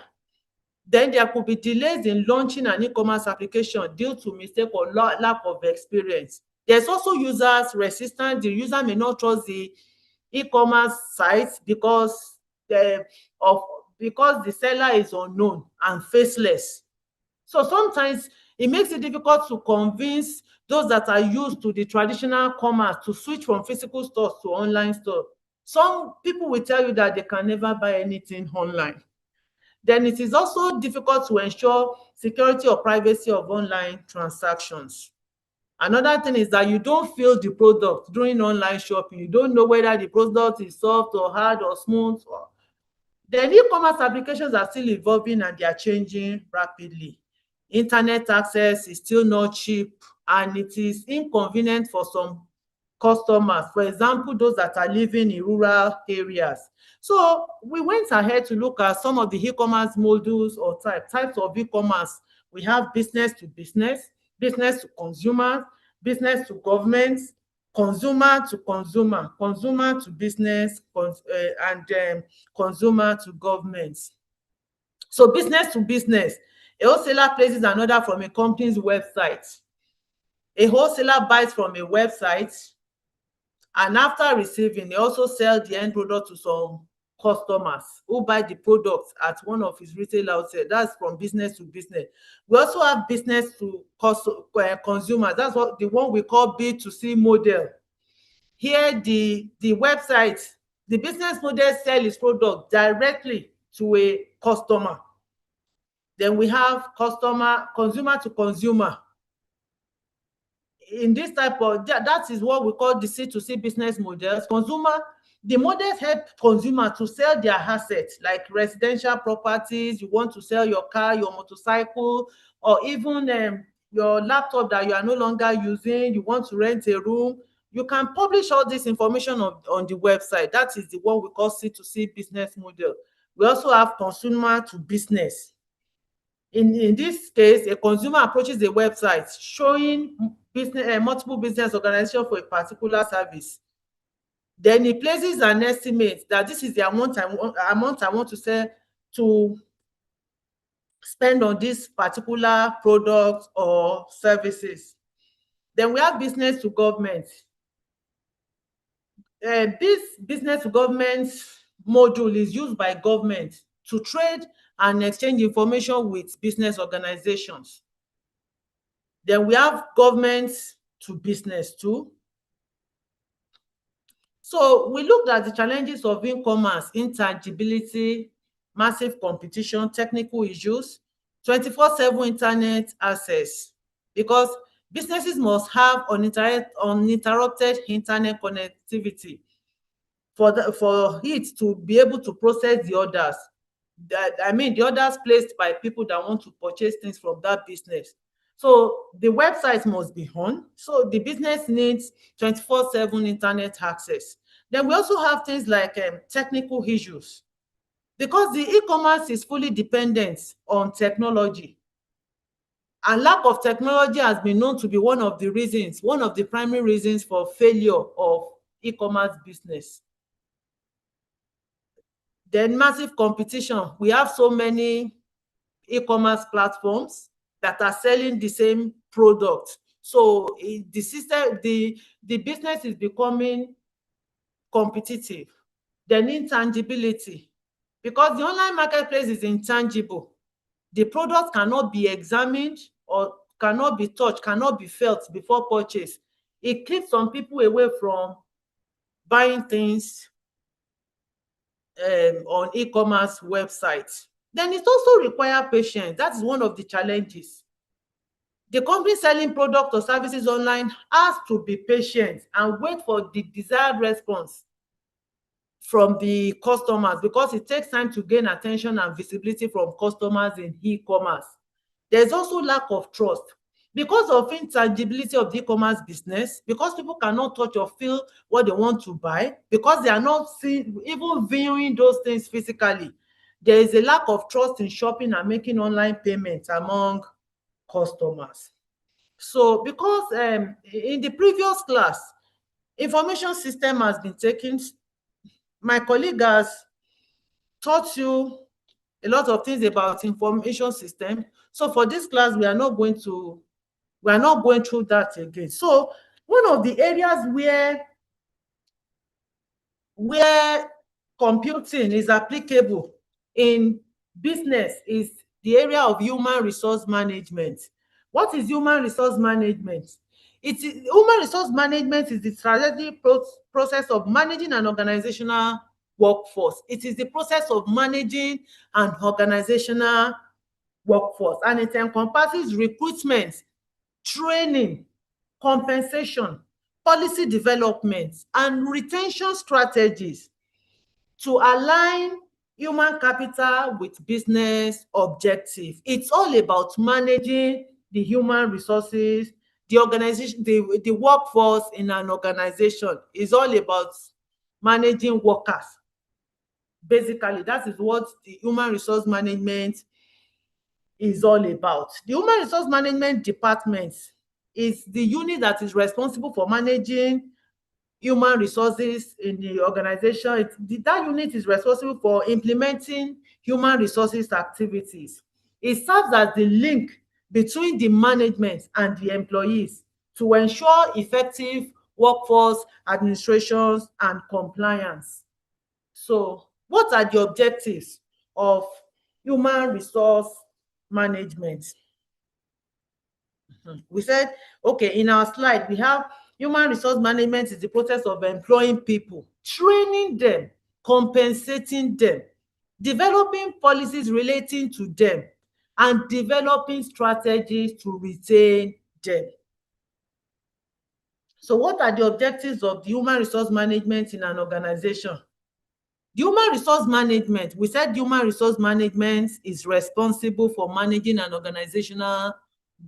Then there could be delays in launching an e-commerce application due to mistake or lack of experience. There's also users resistance. The user may not trust the e-commerce site because the seller is unknown and faceless. So sometimes it makes it difficult to convince those that are used to the traditional commerce to switch from physical stores to online stores. Some people will tell you that they can never buy anything online. Then it is also difficult to ensure security or privacy of online transactions. Another thing is that you don't feel the product during online shopping. You don't know whether the product is soft or hard or smooth. Then e-commerce applications are still evolving and they are changing rapidly. Internet access is still not cheap and it is inconvenient for some customers. For example, those that are living in rural areas. So we went ahead to look at some of the e-commerce modules or types of e-commerce. We have business to business, business to consumer, business to government, consumer to consumer, consumer to business, and consumer to government. So business to business, a wholesaler places an order from a company's website. A wholesaler buys from a website, and after receiving, they also sell the end product to some customers who buy the product at one of his retail outlets. That's from business to business. We also have business to consumers. That's what the one we call B2C model. Here, the website, the business model sells its product directly to a customer. Then we have consumer to consumer. In this type of, that is what we call the C2C business models. Consumer The models help consumers to sell their assets, like residential properties. You want to sell your car, your motorcycle, or even your laptop that you are no longer using. You want to rent a room. You can publish all this information on the website. That is the one we call C2C business model. We also have consumer to business. In this case, a consumer approaches a website showing multiple business organizations for a particular service. Then he places an estimate that this is the amount I want to sell to spend on this particular product or services. Then we have business to government. This business to government module is used by government to trade and exchange information with business organizations. Then we have government to business too. So we looked at the challenges of e-commerce: intangibility, massive competition, technical issues, 24/7 internet access, because businesses must have uninterrupted internet connectivity for it to be able to process the orders. The orders placed by people that want to purchase things from that business. So the website must be on. So the business needs 24/7 internet access. Then we also have things like technical issues, because the e-commerce is fully dependent on technology. And lack of technology has been known to be one of the primary reasons for failure of e-commerce business. Then massive competition. We have so many e-commerce platforms that are selling the same product. So the business is becoming competitive. Then intangibility, because the online marketplace is intangible. The product cannot be examined or cannot be touched, cannot be felt before purchase. It keeps some people away from buying things on e-commerce websites. Then it also requires patience. That is one of the challenges. The company selling products or services online has to be patient and wait for the desired response from the customers, because it takes time to gain attention and visibility from customers in e-commerce. There's also lack of trust because of intangibility of the e-commerce business, because people cannot touch or feel what they want to buy, because they are not even viewing those things physically. There is a lack of trust in shopping and making online payments among customers. So because in the previous class, information system has been taken, my colleague has taught you a lot of things about information system. So for this class, we are not going through that again. So one of the areas where computing is applicable in business is the area of human resource management. What is human resource management? Human resource management is the strategic process of managing an organizational workforce. It is the process of managing an organizational workforce, and it encompasses recruitment, training, compensation, policy development, and retention strategies to align human capital with business objective. It's all about managing the human resources. The organization, the workforce in an organization is all about managing workers. Basically, that is what the human resource management is all about. The human resource management department is the unit that is responsible for managing human resources in the organization. That unit is responsible for implementing human resources activities. It serves as the link between the management and the employees to ensure effective workforce administration and compliance. So, what are the objectives of human resource management? We said, okay, in our slide, we have human resource management is the process of employing people, training them, compensating them, developing policies relating to them, and developing strategies to retain them. So what are the objectives of the human resource management in an organization? The human resource management, we said human resource management is responsible for managing an organizational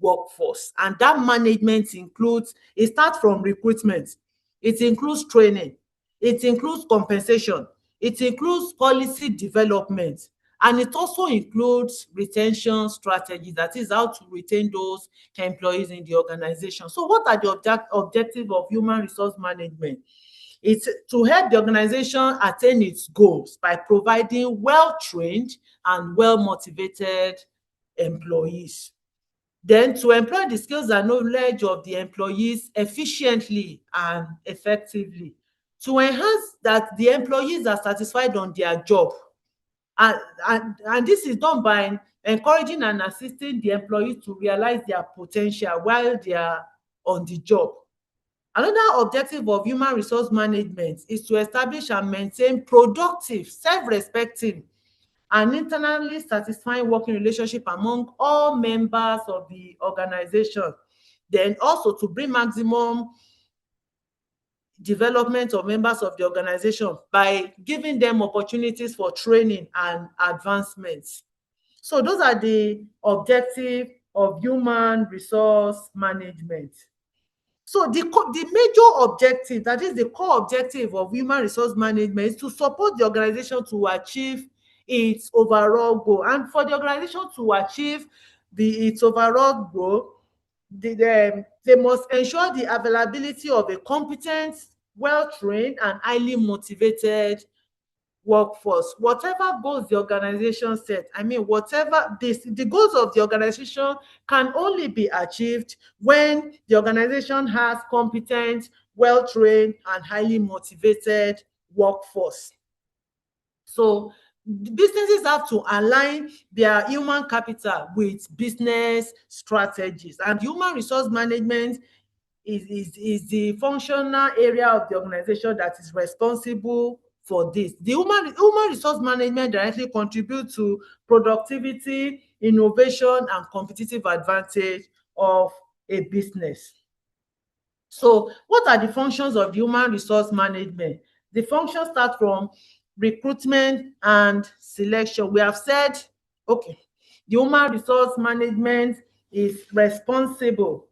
workforce. And that management includes, it starts from recruitment, it includes training, it includes compensation, it includes policy development, and it also includes retention strategies, that is how to retain those employees in the organization. So what are the objectives of human resource management? It's to help the organization attain its goals by providing well-trained and well-motivated employees. Then to employ the skills and knowledge of the employees efficiently and effectively. To enhance that the employees are satisfied on their job. And this is done by encouraging and assisting the employees to realize their potential while they are on the job. Another objective of human resource management is to establish and maintain productive, self-respecting, and internally satisfying working relationship among all members of the organization. Then also to bring maximum development of members of the organization by giving them opportunities for training and advancements. So those are the objectives of human resource management. So the major objective, that is the core objective of human resource management, is to support the organization to achieve its overall goal. And for the organization to achieve its overall goal, they must ensure the availability of a competent, well-trained, and highly motivated workforce. Whatever goals the organization set, whatever the goals of the organization can only be achieved when the organization has competent, well-trained, and highly motivated workforce. So businesses have to align their human capital with business strategies, and human resource management is the functional area of the organization that is responsible for this. The human resource management directly contributes to productivity, innovation, and competitive advantage of a business. So what are the functions of human resource management? The functions start from recruitment and selection. We have said, okay, the human resource management is responsible,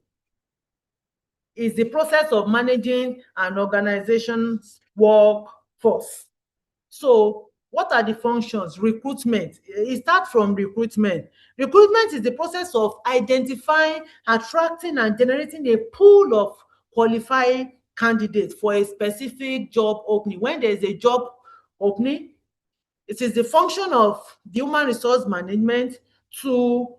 is the process of managing an organization's workforce. So what are the functions? Recruitment. It starts from recruitment. Recruitment is the process of identifying, attracting, and generating a pool of qualified candidates for a specific job opening. When there is a job opening, it is the function of the human resource management through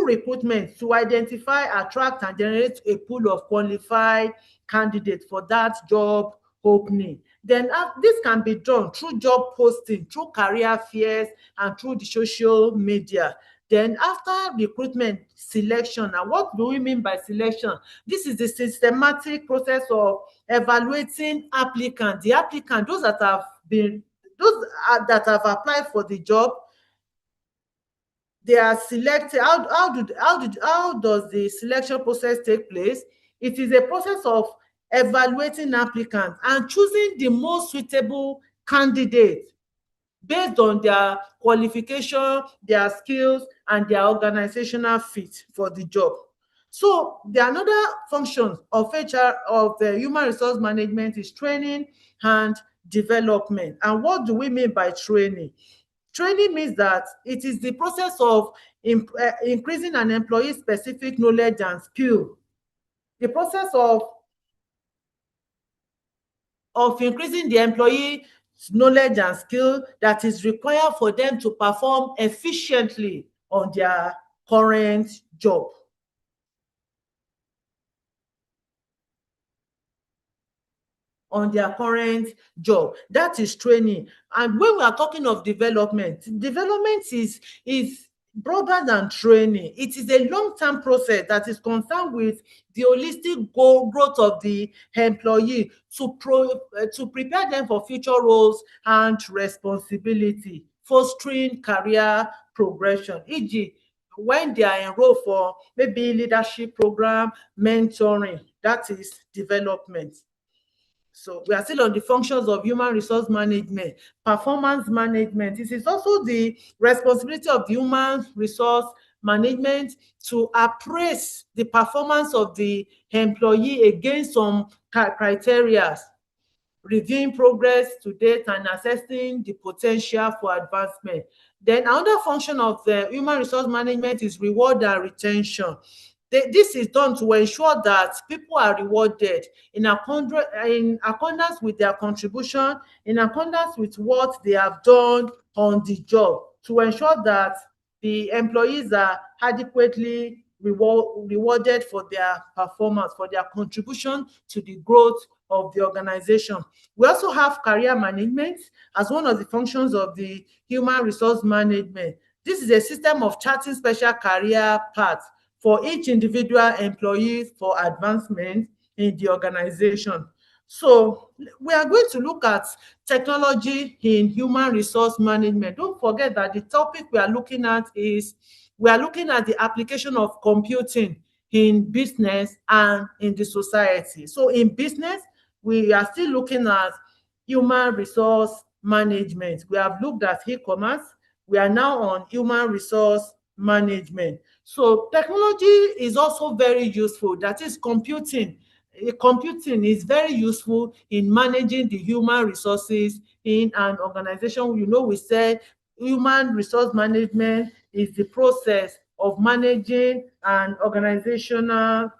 recruitment to identify, attract, and generate a pool of qualified candidates for that job opening. Then this can be done through job posting, through career fairs, and through the social media. Then after recruitment, selection. And what do we mean by selection? This is the systematic process of evaluating applicants. The applicant, those that have applied for the job, they are selected. How does the selection process take place? It is a process of evaluating applicants and choosing the most suitable candidate based on their qualification, their skills, and their organizational fit for the job. So the another function of human resource management is training and development. And what do we mean by training? Training means that it is the process of increasing an employee's specific knowledge and skill. The process of increasing the employee's knowledge and skill that is required for them to perform efficiently on their current job. That is training. And when we are talking of development is broader than training. It is a long-term process that is concerned with the holistic growth of the employee to prepare them for future roles and responsibility, fostering career progression. E.g., when they are enrolled for maybe leadership program, mentoring, that is development. So we are still on the functions of human resource management. Performance management. It is also the responsibility of the human resource management to appraise the performance of the employee against some criteria, reviewing progress to date and assessing the potential for advancement. Then another function of the human resource management is reward and retention. This is done to ensure that people are rewarded in accordance with their contribution, in accordance with what they have done on the job, to ensure that the employees are adequately rewarded for their performance, for their contribution to the growth of the organization. We also have career management as one of the functions of the human resource management. This is a system of charting special career paths for each individual employee for advancement in the organization. So we are going to look at technology in human resource management. Don't forget that the topic we are looking at is we are looking at the application of computing in business and in the society. So in business, we are still looking at human resource management. We have looked at e-commerce. We are now on human resource management. So technology is also very useful. That is computing. Computing is very useful in managing the human resources in an organization. You know, we said human resource management is the process of managing an organization's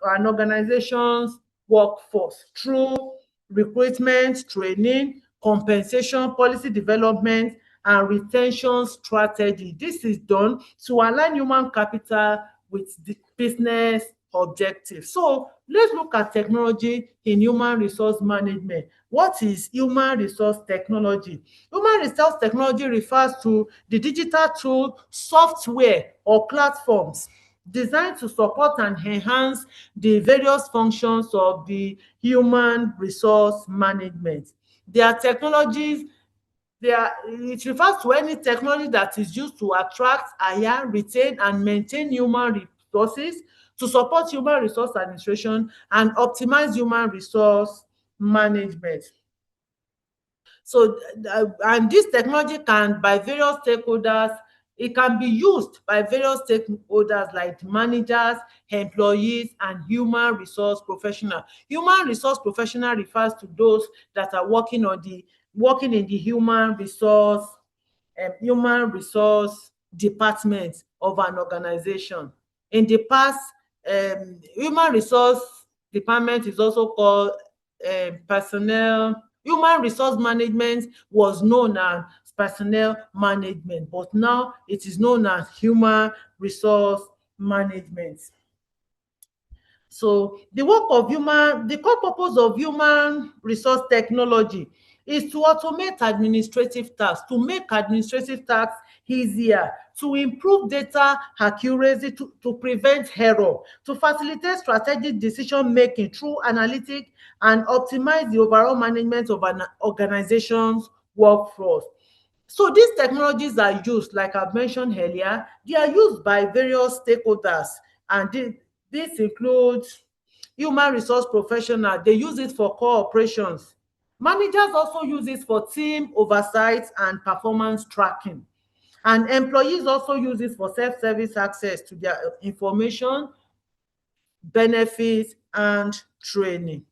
workforce through recruitment, training, compensation, policy development, and retention strategy. This is done to align human capital with the business objective. So let's look at technology in human resource management. What is human resource technology? Human resource technology refers to the digital tool, software, or platforms designed to support and enhance the various functions of the human resource management. There are technologies it refers to any technology that is used to attract, hire, retain, and maintain human resources, to support human resource administration, and optimize human resource management. So, and this technology can, by various stakeholders, it can be used by various stakeholders like managers, employees, and human resource professional. Human resource professional refers to those that are working in the human resource department of an organization. In the past, human resource department is also called personnel. Human resource management was known as personnel management, but now it is known as human resource management. So the core purpose of human resource technology is to automate administrative tasks, to make administrative tasks easier, to improve data accuracy, to prevent error, to facilitate strategic decision making through analytics, and optimize the overall management of an organization's workforce. So these technologies are used, like I've mentioned earlier, they are used by various stakeholders, and this includes human resource professionals. They use it for core operations. Managers also use it for team oversight and performance tracking. And employees also use it for self-service access to their information, benefits, and training.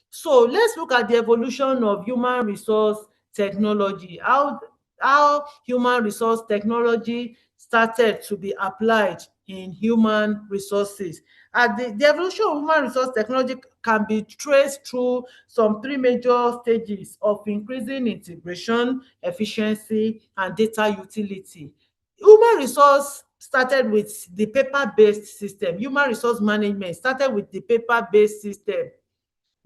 So let's look at the evolution of human resource technology, how human resource technology started to be applied in human resources. And the evolution of human resource technology can be traced through some three major stages of increasing integration, efficiency, and data utility. Human resource started with the paper-based system. Human resource management started with the paper-based system.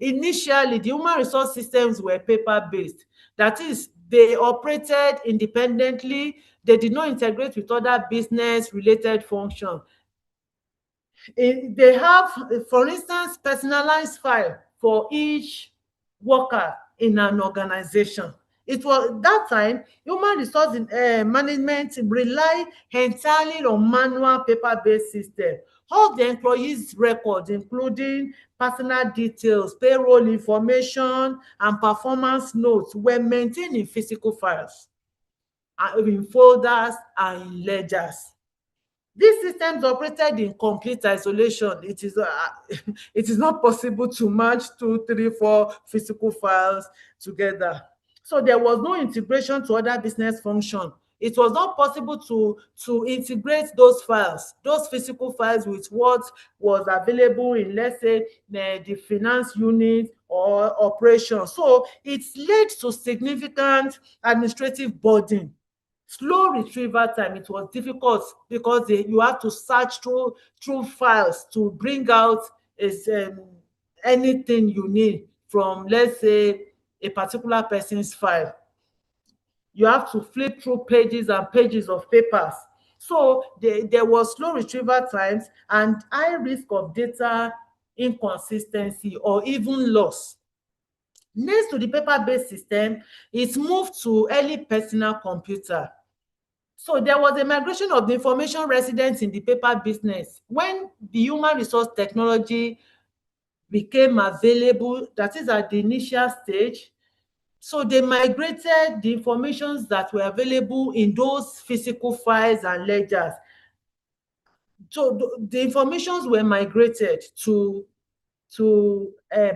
Initially, the human resource systems were paper-based. That is, they operated independently. They did not integrate with other business-related functions. They have, for instance, personalized file for each worker in an organization. It was that time human resource management rely entirely on manual paper-based system. All the employees records, including personal details, payroll information, and performance notes, were maintained in physical files, in folders and in ledgers. These systems operated in complete isolation. It is not possible to match 2, 3, 4 physical files together. So there was no integration to other business function. It was not possible to integrate those files, those physical files, with what was available in, let's say, the finance unit or operation. So it led to significant administrative burden, slow retrieval time. It was difficult because you have to search through files to bring out is anything you need from, let's say, a particular person's file. You have to flip through pages and pages of papers. So there was slow retrieval times and high risk of data inconsistency or even loss. Next to the paper-based system, it moved to early personal computer. So there was a migration of the information residents in the paper business. When the human resource technology became available, that is at the initial stage, so they migrated the informations that were available in those physical files and ledgers. So the informations were migrated to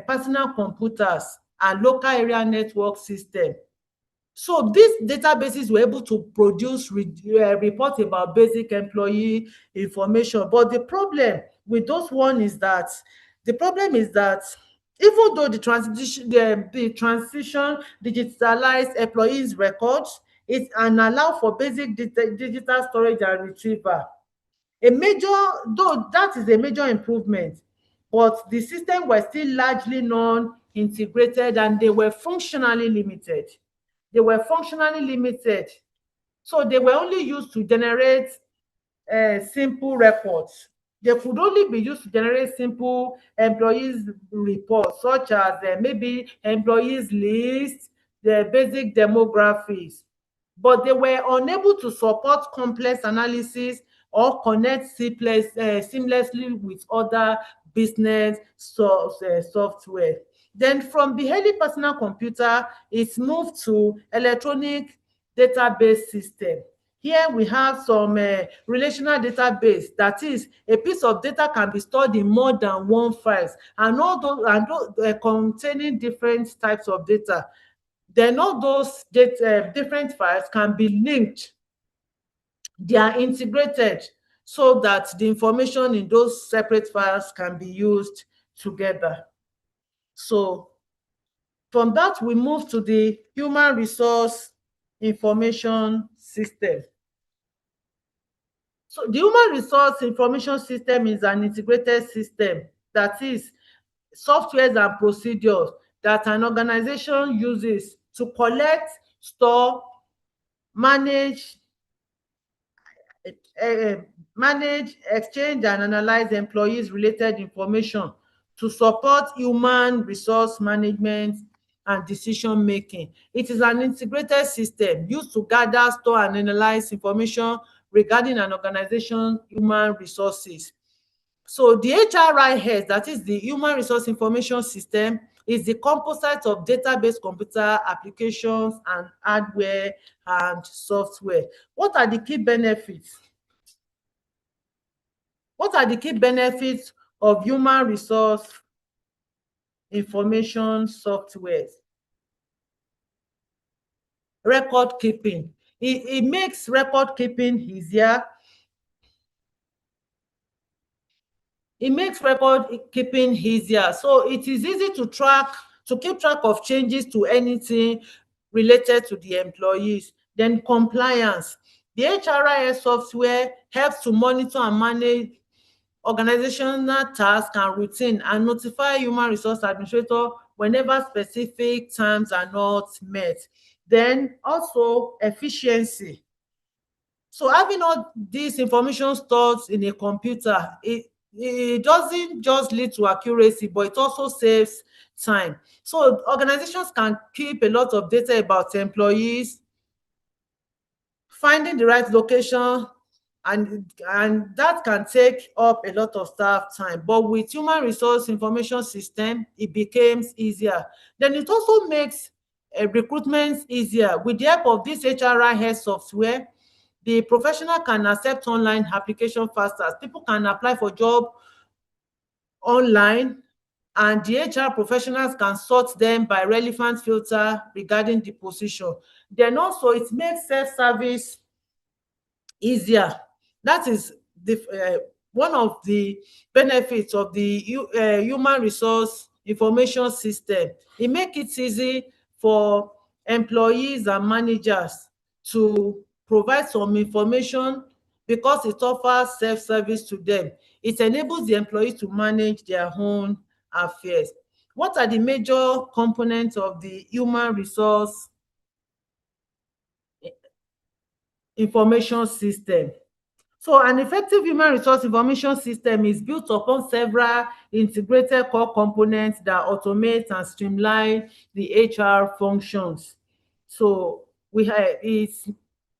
personal computers and local area network system. So these databases were able to produce report about basic employee information. But the problem with those one is that even though the transition digitalized employees records it and allow for basic digital storage and retrieval, a major though that is a major improvement, but the system were still largely non-integrated and they were functionally limited. So they were only used to generate simple reports. They could only be used to generate simple employees reports, such as maybe employees list, the basic demographics, but they were unable to support complex analysis or connect seamlessly with other business software. Then from the early personal computer, it moved to electronic database system. Here we have some relational database, that is, a piece of data can be stored in more than one files, and all those containing different types of data. Then all those different files can be linked. They are integrated so that the information in those separate files can be used together. So from that, we move to the human resource information system. So the human resource information system is an integrated system, that is, softwares and procedures that an organization uses to collect, store, manage, exchange, and analyze employees related information to support human resource management and decision making. It is an integrated system used to gather, store, and analyze information regarding an organization's human resources. So the HRIS, that is the human resource information system, is the composite of database, computer applications, and hardware and software. What are the key benefits? What are the key benefits of human resource information software? Record keeping. It makes record keeping easier. It makes record keeping easier. So it is easy to keep track of changes to anything related to the employees. Then compliance. The HRIS software helps to monitor and manage organizational tasks and routine and notify human resource administrator whenever specific terms are not met. Then also efficiency. So having all this information stored in a computer, it doesn't just lead to accuracy, but it also saves time. So organizations can keep a lot of data about employees, finding the right location, and that can take up a lot of staff time. But with human resource information system, it becomes easier. Then it also makes recruitment easier. With the help of this HRIS software, the professional can accept online application faster. People can apply for job online, and the HR professionals can sort them by relevant filter regarding the position. Then also it makes self-service easier. That is one of the benefits of the human resource information system. It make it easy for employees and managers to provide some information because it offers self-service to them. It enables the employees to manage their own affairs. What are the major components of the human resource information system? So an effective human resource information system is built upon several integrated core components that automate and streamline the HR functions. So we have is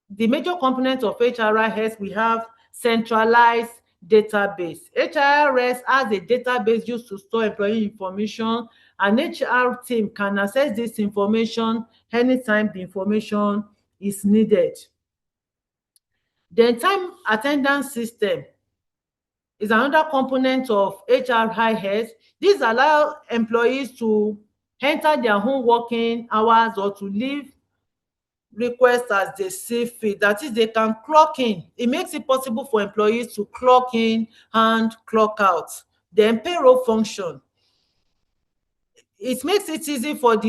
the major component of HRIS. We have centralized database. HRIS has a database used to store employee information, and HR team can access this information anytime the information is needed. Then time attendance system is another component of HRIS. This allow employees to enter their own working hours or to leave requests as they see fit. That is, they can clock in. It makes it possible for employees to clock in and clock out. Then payroll function. It makes it easy for the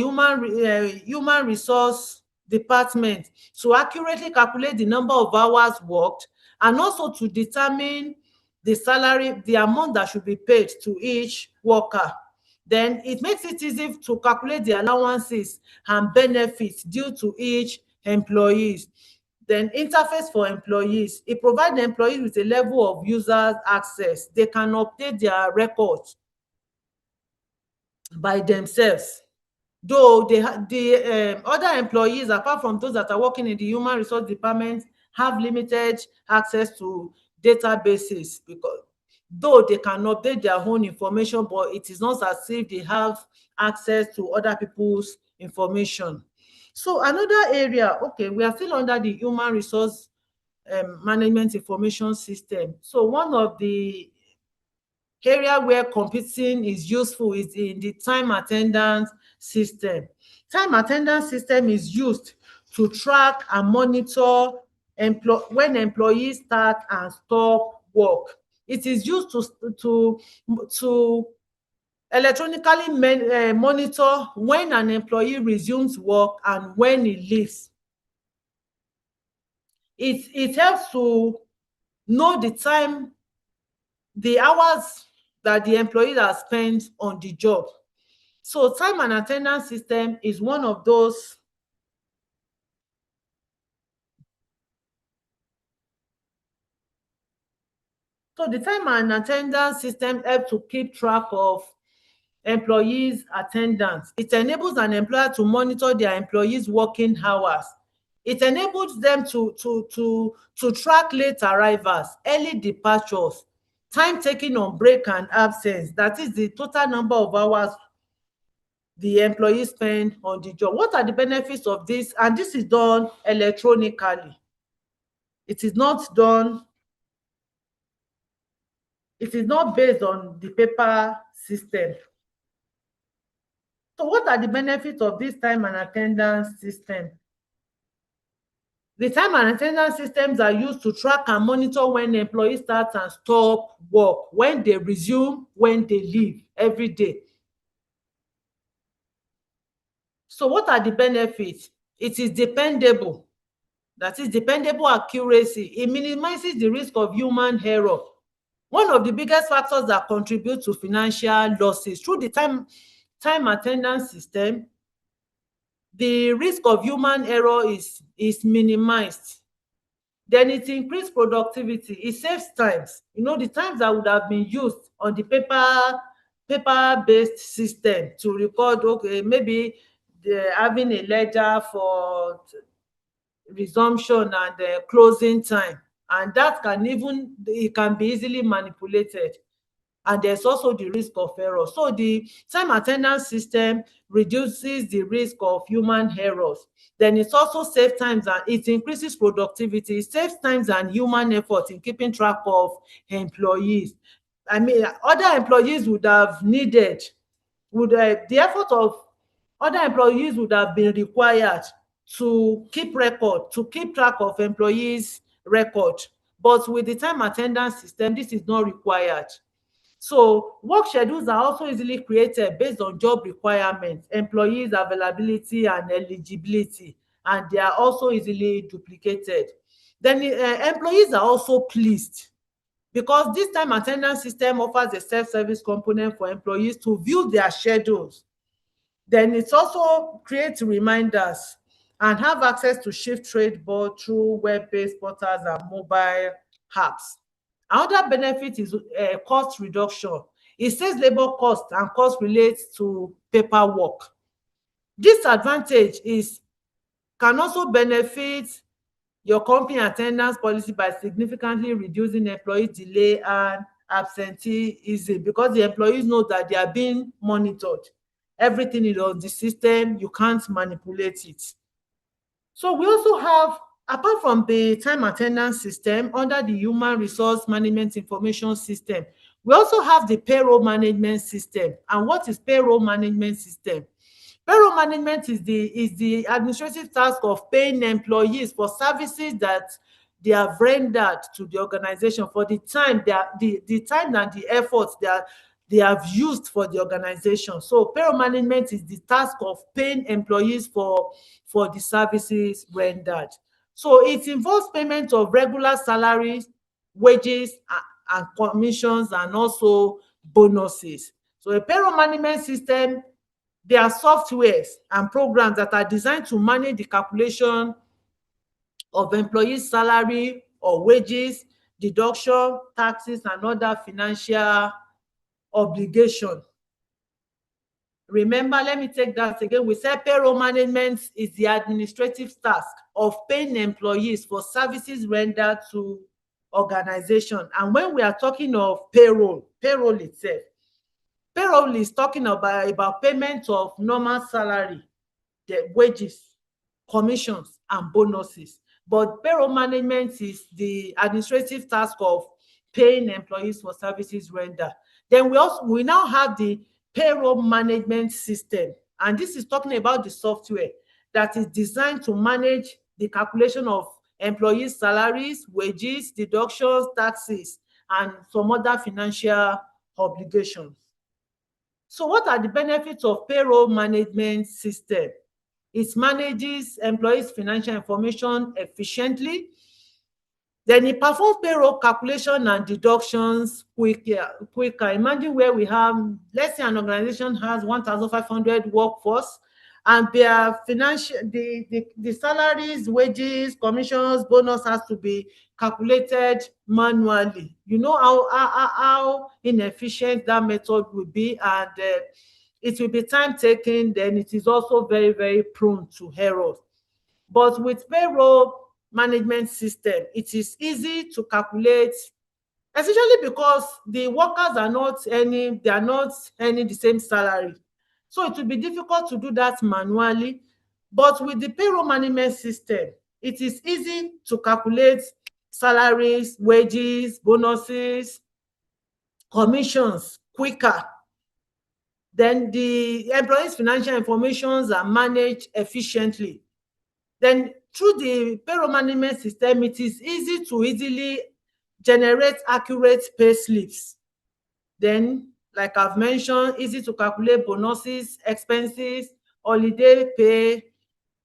human resource department to accurately calculate the number of hours worked, and also to determine the salary, the amount that should be paid to each worker. Then it makes it easy to calculate the allowances and benefits due to each employees. Then interface for employees. It provides the employees with a level of users access. They can update their records by themselves, though the other employees, apart from those that are working in the human resource department, have limited access to databases, because though they can update their own information, but it is not as if they have access to other people's information. So another area, okay, we are still under the human resource management information system. So one of the area where computing is useful is in the time attendance system. Time attendance system is used to track and monitor when employees start and stop work. It is used to electronically monitor when an employee resumes work and when he leaves. It helps to know the time, the hours that the employee has spent on the job. So time and attendance system is one of those. So the time and attendance system helps to keep track of employees' attendance. It enables an employer to monitor their employees' working hours. It enables them to track late arrivals, early departures, time taken on break and absence. That is the total number of hours the employee spend on the job. What are the benefits of this? And this is done electronically. It is not done, it is not based on the paper system. So what are the benefits of this time and attendance system? The time and attendance systems are used to track and monitor when employees start and stop work, when they resume, when they leave every day. So what are the benefits? It is dependable. That is dependable accuracy. It minimizes the risk of human error. One of the biggest factors that contribute to financial losses through the time attendance system, the risk of human error is minimized. Then it increases productivity. It saves times. You know, the times that would have been used on the paper-based system to record, okay, maybe they're having a ledger for resumption and closing time, and that can even, it can be easily manipulated, and there's also the risk of error. So the time attendance system reduces the risk of human errors. Then it also saves times and it increases productivity. It saves times and human effort in keeping track of employees. I mean, other employees would have needed, the effort of other employees would have been required to keep record, to keep track of employees' record. But with the time attendance system, this is not required. So work schedules are also easily created based on job requirements, employees' availability and eligibility, and they are also easily duplicated. Then employees are also pleased because this time attendance system offers a self-service component for employees to view their schedules. Then it also creates reminders and have access to shift trade board through web-based portals and mobile apps. Another benefit is cost reduction. It saves labor cost and cost relates to paperwork. This advantage is can also benefit your company attendance policy by significantly reducing employee delay and absenteeism, because the employees know that they are being monitored. Everything is on the system, you can't manipulate it. So we also have, apart from the time attendance system, under the human resource management information system, we also have the payroll management system. And what is payroll management system? Payroll management is the administrative task of paying employees for services that they have rendered to the organization for the time the time and the efforts they have used for the organization. So payroll management is the task of paying employees for the services rendered. So it involves payment of regular salaries, wages, and commissions, and also bonuses. So a payroll management system, they are softwares and programs that are designed to manage the calculation of employees' salary or wages, deduction, taxes, and other financial obligation. Remember, let me take that again. We said payroll management is the administrative task of paying employees for services rendered to organization. And when we are talking of payroll itself, payroll is talking about payment of normal salary, the wages, commissions, and bonuses. But payroll management is the administrative task of paying employees for services rendered. Then we now have the payroll management system, and this is talking about the software that is designed to manage the calculation of employees' salaries, wages, deductions, taxes, and some other financial obligations. So what are the benefits of payroll management system? It manages employees' financial information efficiently. Then it performs payroll calculation and deductions quicker. Imagine where we have, let's say an organization has 1,500 workforce, and their financial, the salaries, wages, commissions, bonus has to be calculated manually. You know how inefficient that method will be, and it will be time taking. Then it is also very, very prone to errors. But with payroll management system, it is easy to calculate, especially because the workers are not earning the same salary. So it will be difficult to do that manually. But with the payroll management system, it is easy to calculate salaries, wages, bonuses, commissions quicker. Then the employees' financial informations are managed efficiently. Then through the payroll management system, it is easy to easily generate accurate pay slips. Then, like I've mentioned, easy to calculate bonuses, expenses, holiday pay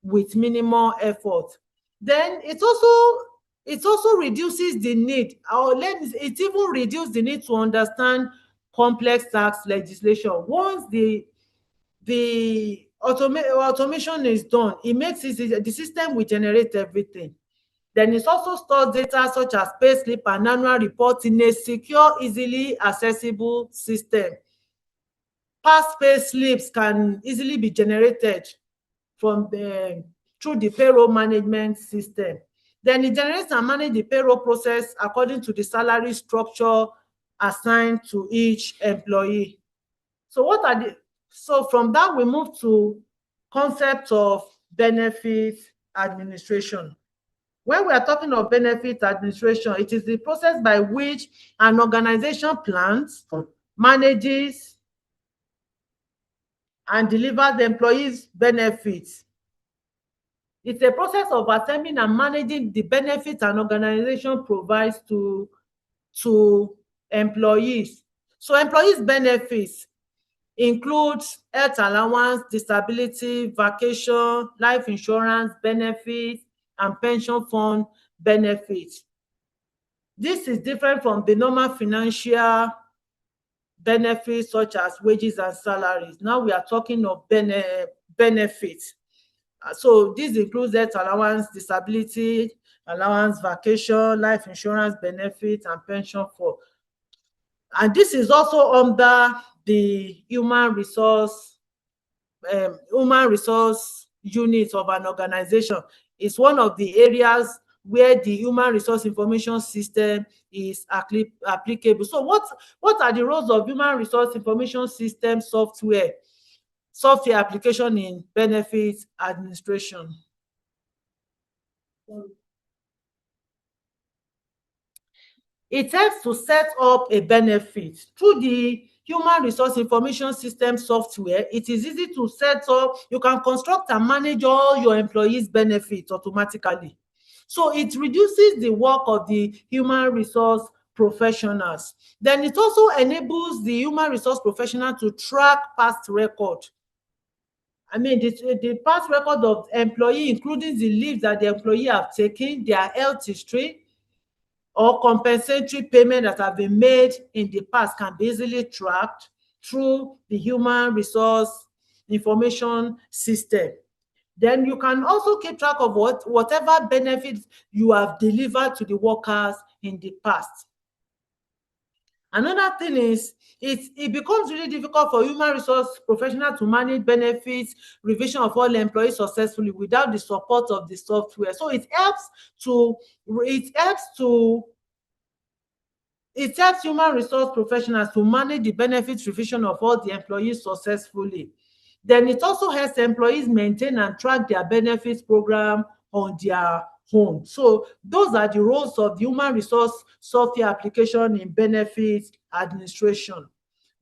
with minimal effort. Then it also reduces the need, it even reduces the need to understand complex tax legislation. Once the automation is done, it makes it, the system will generate everything. Then it also stores data such as payslip and annual report in a secure, easily accessible system. Past pay slips can easily be generated from through the payroll management system. Then it generates and manages the payroll process according to the salary structure assigned to each employee. So from that we move to concept of benefit administration. When we are talking of benefit administration, it is the process by which an organization plans, manages, and delivers the employees' benefits. It's a process of assembling and managing the benefits an organization provides to employees. So employees' benefits includes health allowance, disability, vacation, life insurance benefits, and pension fund benefits. This is different from the normal financial benefits such as wages and salaries. Now we are talking of benefits. So this includes health allowance, disability allowance, vacation, life insurance benefits, and pension fund. And this is also under the human resource unit of an organization. It's one of the areas where the human resource information system is applicable. So what are the roles of human resource information system software application in benefits administration? It helps to set up a benefit through the human resource information system software. It is easy to set up. You can construct and manage all your employees' benefits automatically. So it reduces the work of the human resource professionals. Then it also enables the human resource professional to track past record. I mean, the past record of employee, including the leave that the employee have taken, their health history, or compensatory payment that have been made in the past can be easily tracked through the human resource information system. Then you can also keep track of whatever benefits you have delivered to the workers in the past. Another thing is it becomes really difficult for human resource professionals to manage benefits revision of all employees successfully without the support of the software. So it helps human resource professionals to manage the benefits revision of all the employees successfully. Then it also helps employees maintain and track their benefits program on their own. So those are the roles of the human resource software application in benefits administration.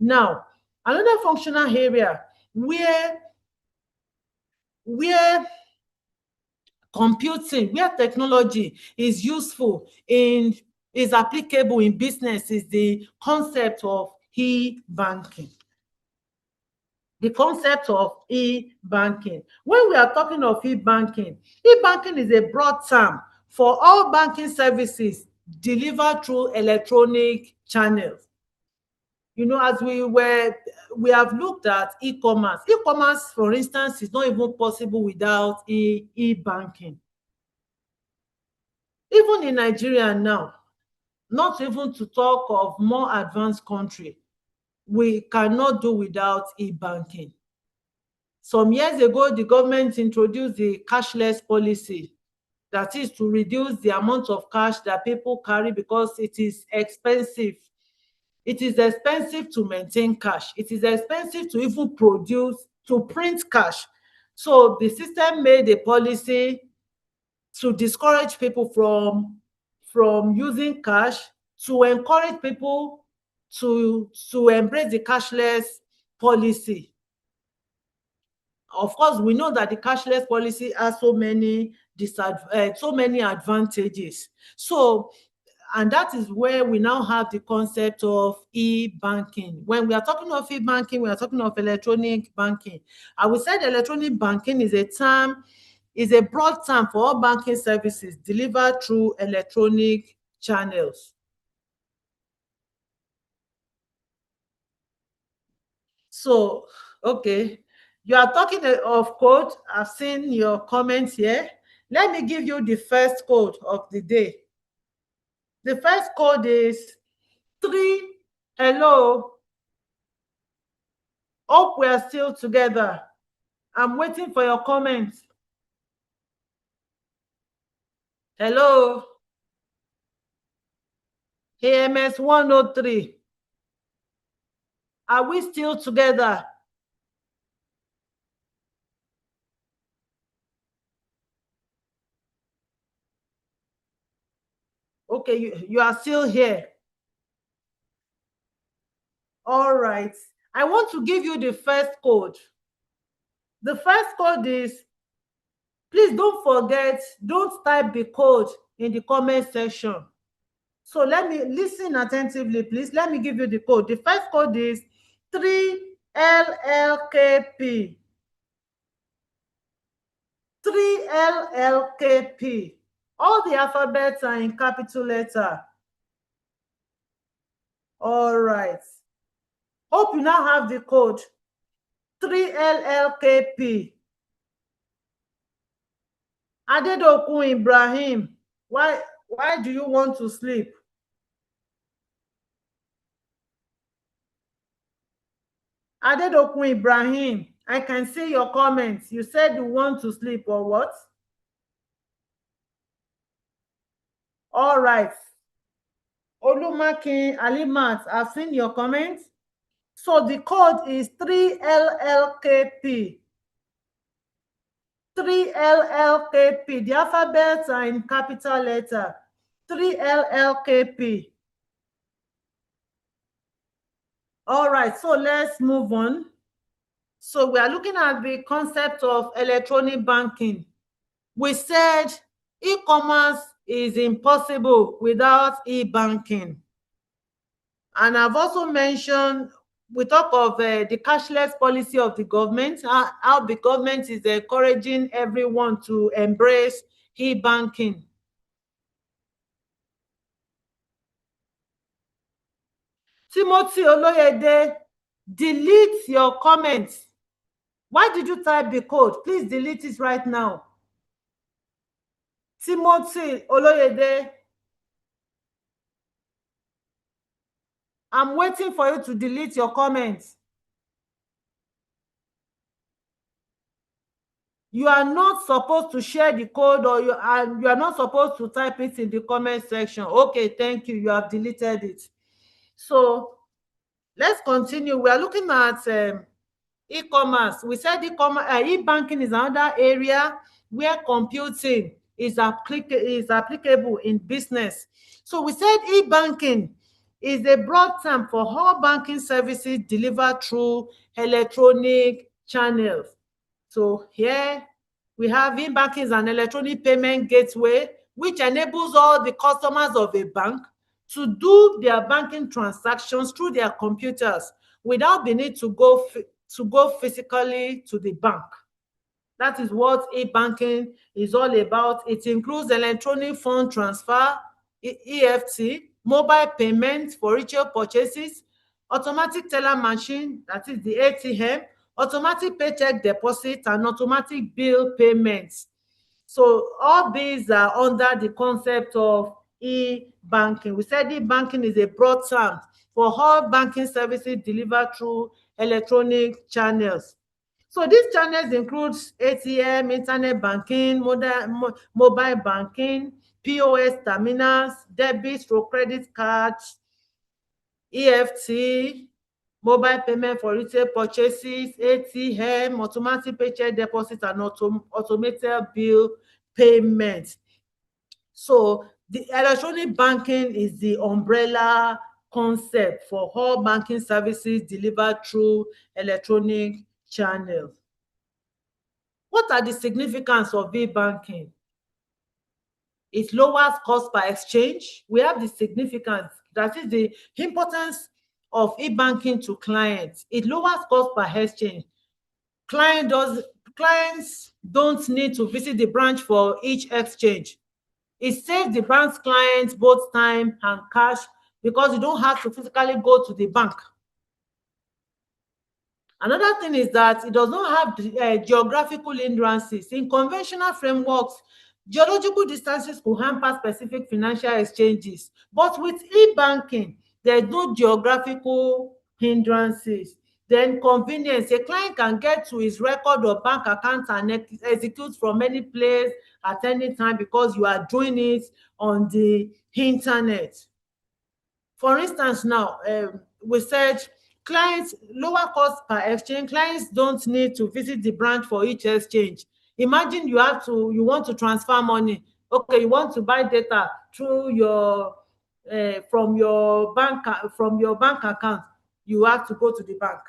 Now, another functional area where technology is useful is applicable in business is the concept of e-banking. The concept of e-banking. When we are talking of e-banking is a broad term for all banking services delivered through electronic channels. You know, as we have looked at e-commerce. E-commerce, for instance, is not even possible without e-banking. Even in Nigeria now, not even to talk of more advanced country, we cannot do without e-banking. Some years ago, the government introduced the cashless policy, that is to reduce the amount of cash that people carry because it is expensive. It is expensive to maintain cash. It is expensive to even print cash. So the system made a policy to discourage people from using cash, to encourage people to embrace the cashless policy. Of course, we know that the cashless policy has so many advantages. So, and that is where we now have the concept of e-banking. When we are talking of e-banking, we are talking of electronic banking. I would say electronic banking is a broad term for all banking services delivered through electronic channels. So, okay, you are talking of code. I've seen your comments here. Let me give you the first code of the day. The first code is 3. Hello. Hope we are still together. I'm waiting for your comments. Hello. AMS 103. Are we still together? Okay, you are still here. All right. I want to give you the first code. The first code is, please don't forget, don't type the code in the comment section. So let me listen attentively, please. Let me give you the code. The first code is 3LLKP. 3LLKP. All the alphabets are in capital letter. All right. Hope you now have the code. 3LLKP. Adedokun Ibrahim, why do you want to sleep? Adedokun Ibrahim, I can see your comments. You said you want to sleep or what? All right. Olumakin Alimat, I've seen your comments. So the code is 3LLKP. 3LLKP. The alphabets are in capital letter. 3LLKP. All right, so let's move on. So we are looking at the concept of electronic banking. We said e-commerce is impossible without e-banking. And I've also mentioned, we talk of the cashless policy of the government, how the government is encouraging everyone to embrace e-banking. Timothy Oloyede, delete your comments. Why did you type the code? Please delete it right now. Timothy Oloyede, I'm waiting for you to delete your comments. You are not supposed to share the code, or you are not supposed to type it in the comment section. Okay, thank you. You have deleted it. So let's continue. We are looking at e-commerce. We said e-banking is another area where computing is applicable in business. So we said e-banking is a broad term for all banking services delivered through electronic channels. So here we have e-banking is an electronic payment gateway which enables all the customers of a bank to do their banking transactions through their computers without the need to go physically to the bank. That is what e-banking is all about. It includes electronic fund transfer, EFT, mobile payments for retail purchases, automatic teller machine, that is the ATM, automatic paycheck deposit, and automatic bill payments. So all these are under the concept of e-banking. We said e-banking is a broad term for all banking services delivered through electronic channels. So these channels include ATM, internet banking, mobile banking, POS terminals, debit or credit cards, EFT, mobile payment for retail purchases, ATM, automatic paycheck deposit, and automated bill payment. So the electronic banking is the umbrella concept for all banking services delivered through electronic channels. What are the significance of e-banking? It lowers cost per exchange. We have the significance, that is the importance of e-banking to clients. It lowers cost per exchange. Clients don't need to visit the branch for each exchange. It saves the bank's clients both time and cash because you don't have to physically go to the bank. Another thing is that it does not have geographical hindrances. In conventional frameworks, Geological distances could hamper specific financial exchanges, but with e-banking, there's no geographical hindrances. Then convenience, a client can get to his record or bank account and execute from any place at any time because you are doing it on the internet. For instance now, we said clients lower cost per exchange. Clients don't need to visit the branch for each exchange. Imagine you want to transfer money. Okay, you want to buy data through your from your bank account. You have to go to the bank.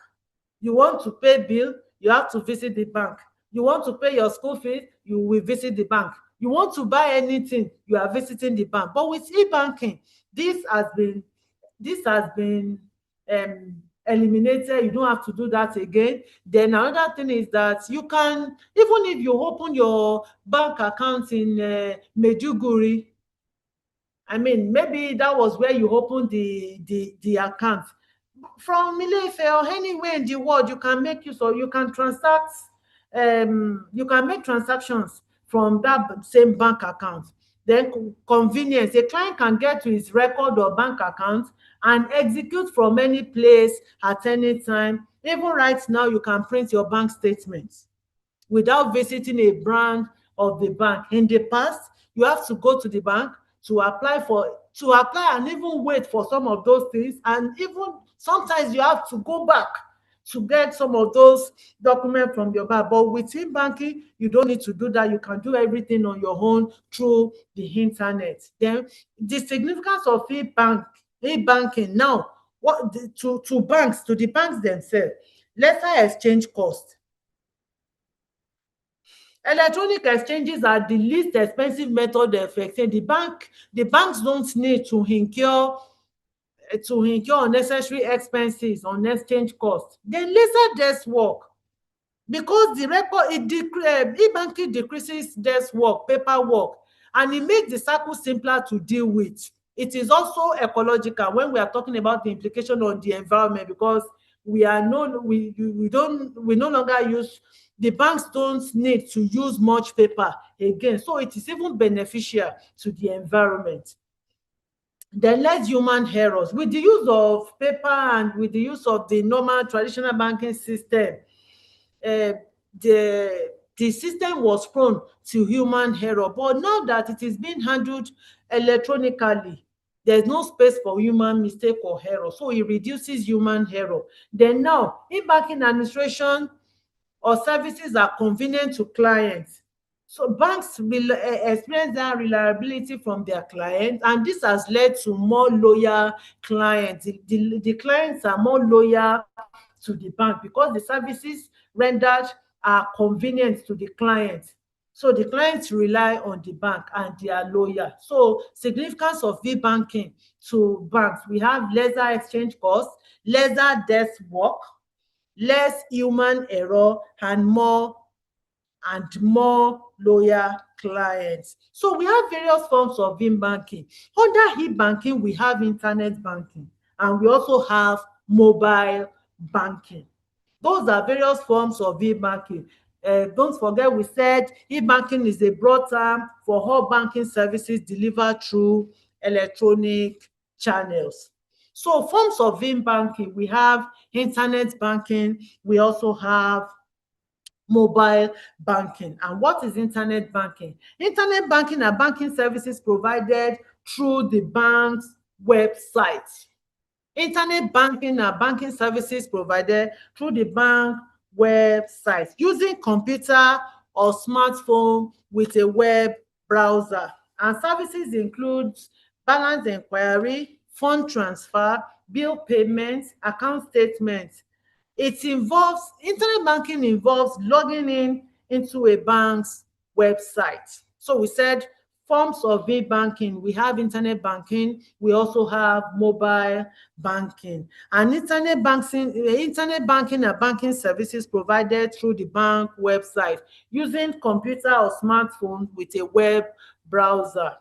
You want to pay bill, you have to visit the bank. You want to pay your school fees, you will visit the bank. You want to buy anything, you are visiting the bank. But with e-banking, this has been this has been eliminated. You don't have to do that again. Then another thing is that you can, even if you open your bank account in Medjugorje, I mean, maybe that was where you opened the account. From Ile-Ife or anywhere in the world, you can make use of, you can transact, you can make transactions from that same bank account. Then convenience, a client can get to his record or bank account and execute from any place at any time. Even right now, you can print your bank statements without visiting a branch of the bank. In the past, you have to go to the bank to apply and even wait for some of those things, and even sometimes you have to go back to get some of those documents from your bank. But with e-banking, you don't need to do that. You can do everything on your own through the internet. Then the significance of e-banking now, to the banks themselves, lesser exchange cost. Electronic exchanges are the least expensive method of exchange. The banks don't need to incur unnecessary expenses on exchange costs. Then lesser desk work, because the record e-banking decreases desk work, paperwork, and it makes the cycle simpler to deal with. It is also ecological when we are talking about the implication on the environment, because we no longer use, the banks don't need to use much paper again, so it is even beneficial to the environment. Then less human errors. With the use of paper and with the use of the normal traditional banking system, uh, the system was prone to human error. But now that it is being handled electronically, there's no space for human mistake or error, so it reduces human error. Then now, e-banking administration or services are convenient to clients. So banks will experience that reliability from their clients, and this has led to more loyal clients. The clients are more loyal to the bank because the services rendered are convenient to the client. So the clients rely on the bank and they are loyal. So significance of e-banking to banks, we have lesser exchange costs, lesser desk work, less human error, and more loyal clients. So we have various forms of e-banking. Under e-banking, we have internet banking, and we also have mobile banking. Those are various forms of e-banking. Don't forget, we said e-banking is a broad term for all banking services delivered through electronic channels. So forms of e-banking, we have internet banking, we also have mobile banking. And what is internet banking? Internet banking are banking services provided through the bank's website. Internet banking are banking services provided through the bank website using computer or smartphone with a web browser. And services include balance inquiry, fund transfer, bill payments, account statements. Internet banking involves logging in into a bank's website. So we said forms of e-banking, we have internet banking, we also have mobile banking. And internet banking are banking services provided through the bank website using computer or smartphone with a web browser.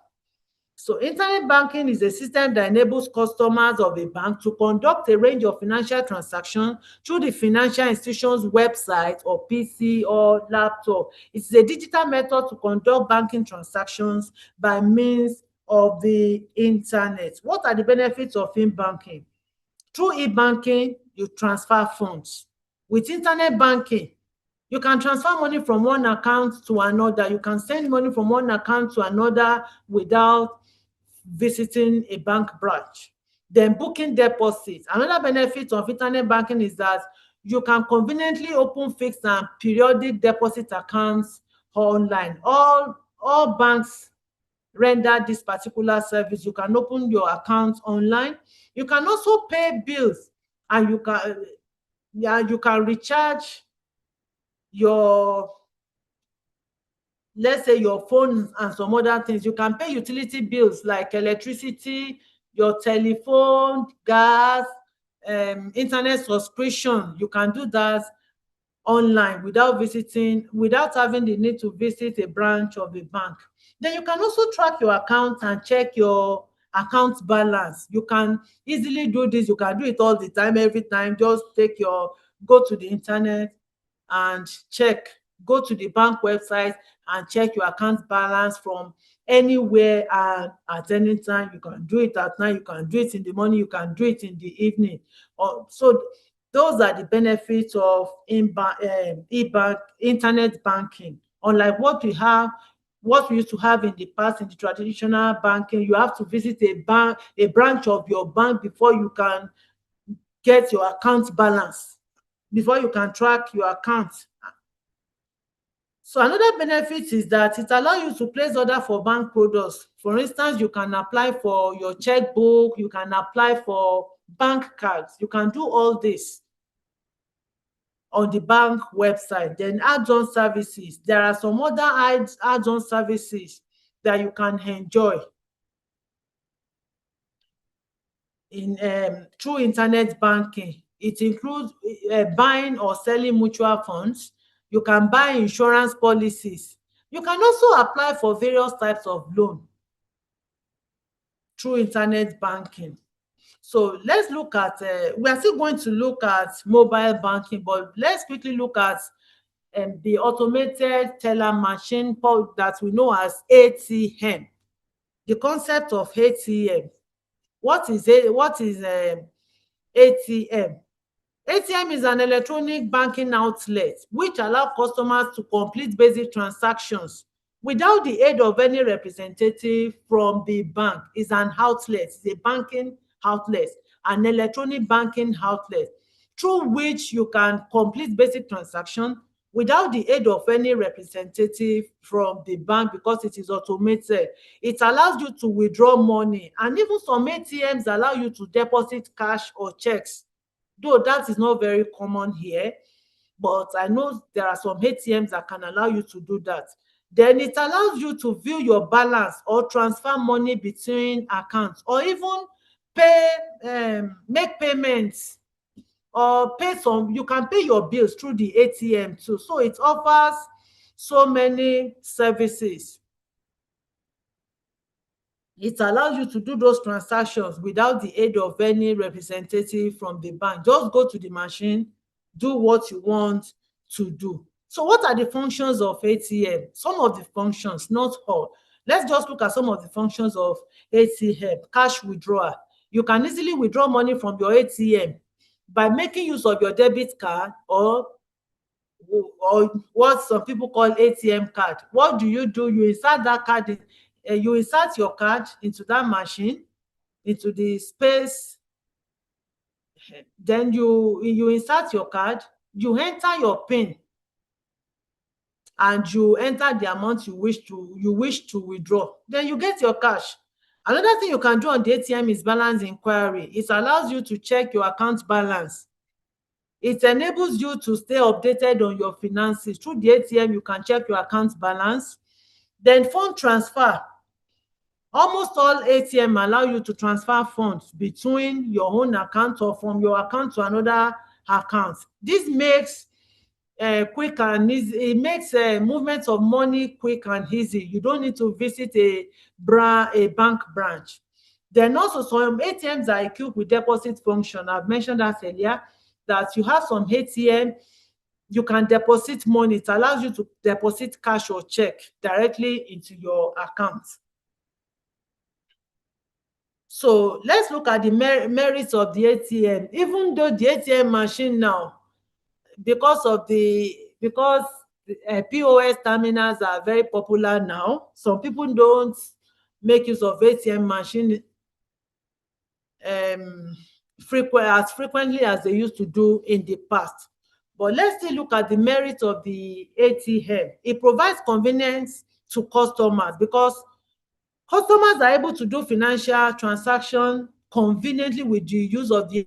So internet banking is a system that enables customers of a bank to conduct a range of financial transactions through the financial institution's website or PC or laptop. It's a digital method to conduct banking transactions by means of the internet. What are the benefits of e-banking? Through e-banking, you transfer funds. With internet banking, you can transfer money from one account to another. You can send money from one account to another without visiting a bank branch. Then booking deposits. Another benefit of internet banking is that you can conveniently open fixed and periodic deposit accounts online. All banks render this particular service. You can open your account online. You can also pay bills, and you can recharge your, let's say, your phone and some other things. You can pay utility bills like electricity, your telephone, gas, internet subscription. You can do that online without having the need to visit a branch of a bank. Then you can also track your account and check your account balance. You can easily do this. You can do it all the time, every time. Just go to the internet and check. Go to the bank website and check your account balance from anywhere and at any time. You can do it at night, you can do it in the morning, you can do it in the evening. So those are the benefits of internet banking. Unlike what we used to have in the past, in the traditional banking, you have to visit a branch of your bank before you can get your account balance, before you can track your account. So another benefit is that it allows you to place order for bank products. For instance, you can apply for your checkbook, you can apply for bank cards. You can do all this on the bank website. Then add-on services. There are some other add-on services that you can enjoy through internet banking. It includes buying or selling mutual funds. You can buy insurance policies. You can also apply for various types of loan through internet banking. So let's look at, we are still going to look at mobile banking, but let's quickly look at the automated teller machine that we know as ATM. The concept of ATM. What is ATM? ATM is an electronic banking outlet which allows customers to complete basic transactions without the aid of any representative from the bank. It's an outlet, it's a banking outlet, an electronic banking outlet through which you can complete basic transactions without the aid of any representative from the bank, because it is automated. It allows you to withdraw money, and even some ATMs allow you to deposit cash or checks, though that is not very common here, but I know there are some ATMs that can allow you to do that. Then it allows you to view your balance or transfer money between accounts, or even make payments, or you can pay your bills through the ATM too. So it offers so many services. It allows you to do those transactions without the aid of any representative from the bank. Just go to the machine, do what you want to do. So what are the functions of ATM? Some of the functions, not all. Let's just look at some of the functions of ATM. Cash withdrawal. You can easily withdraw money from your ATM by making use of your debit card or what some people call ATM card. What do? You insert that card you insert your card into that machine, into the space. Then you insert your card, you enter your PIN, and you enter the amount you wish to withdraw. Then you get your cash. Another thing you can do on the ATM is balance inquiry. It allows you to check your account balance. It enables you to stay updated on your finances. Through the ATM, you can check your account balance. Then fund transfer. Almost all ATM allow you to transfer funds between your own account or from your account to another account. This makes quick and easy. It makes movements of money quick and easy. You don't need to visit a bank branch. Then also some ATMs are equipped with deposit function. I've mentioned that earlier, that you have some ATM, you can deposit money. It allows you to deposit cash or check directly into your account. So let's look at the merits of the ATM. Even though the ATM machine now, because POS terminals are very popular now, some people don't make use of ATM machine as frequently as they used to do in the past. But let's still look at the merit of the ATM. It provides convenience to customers because customers are able to do financial transaction conveniently with the use of the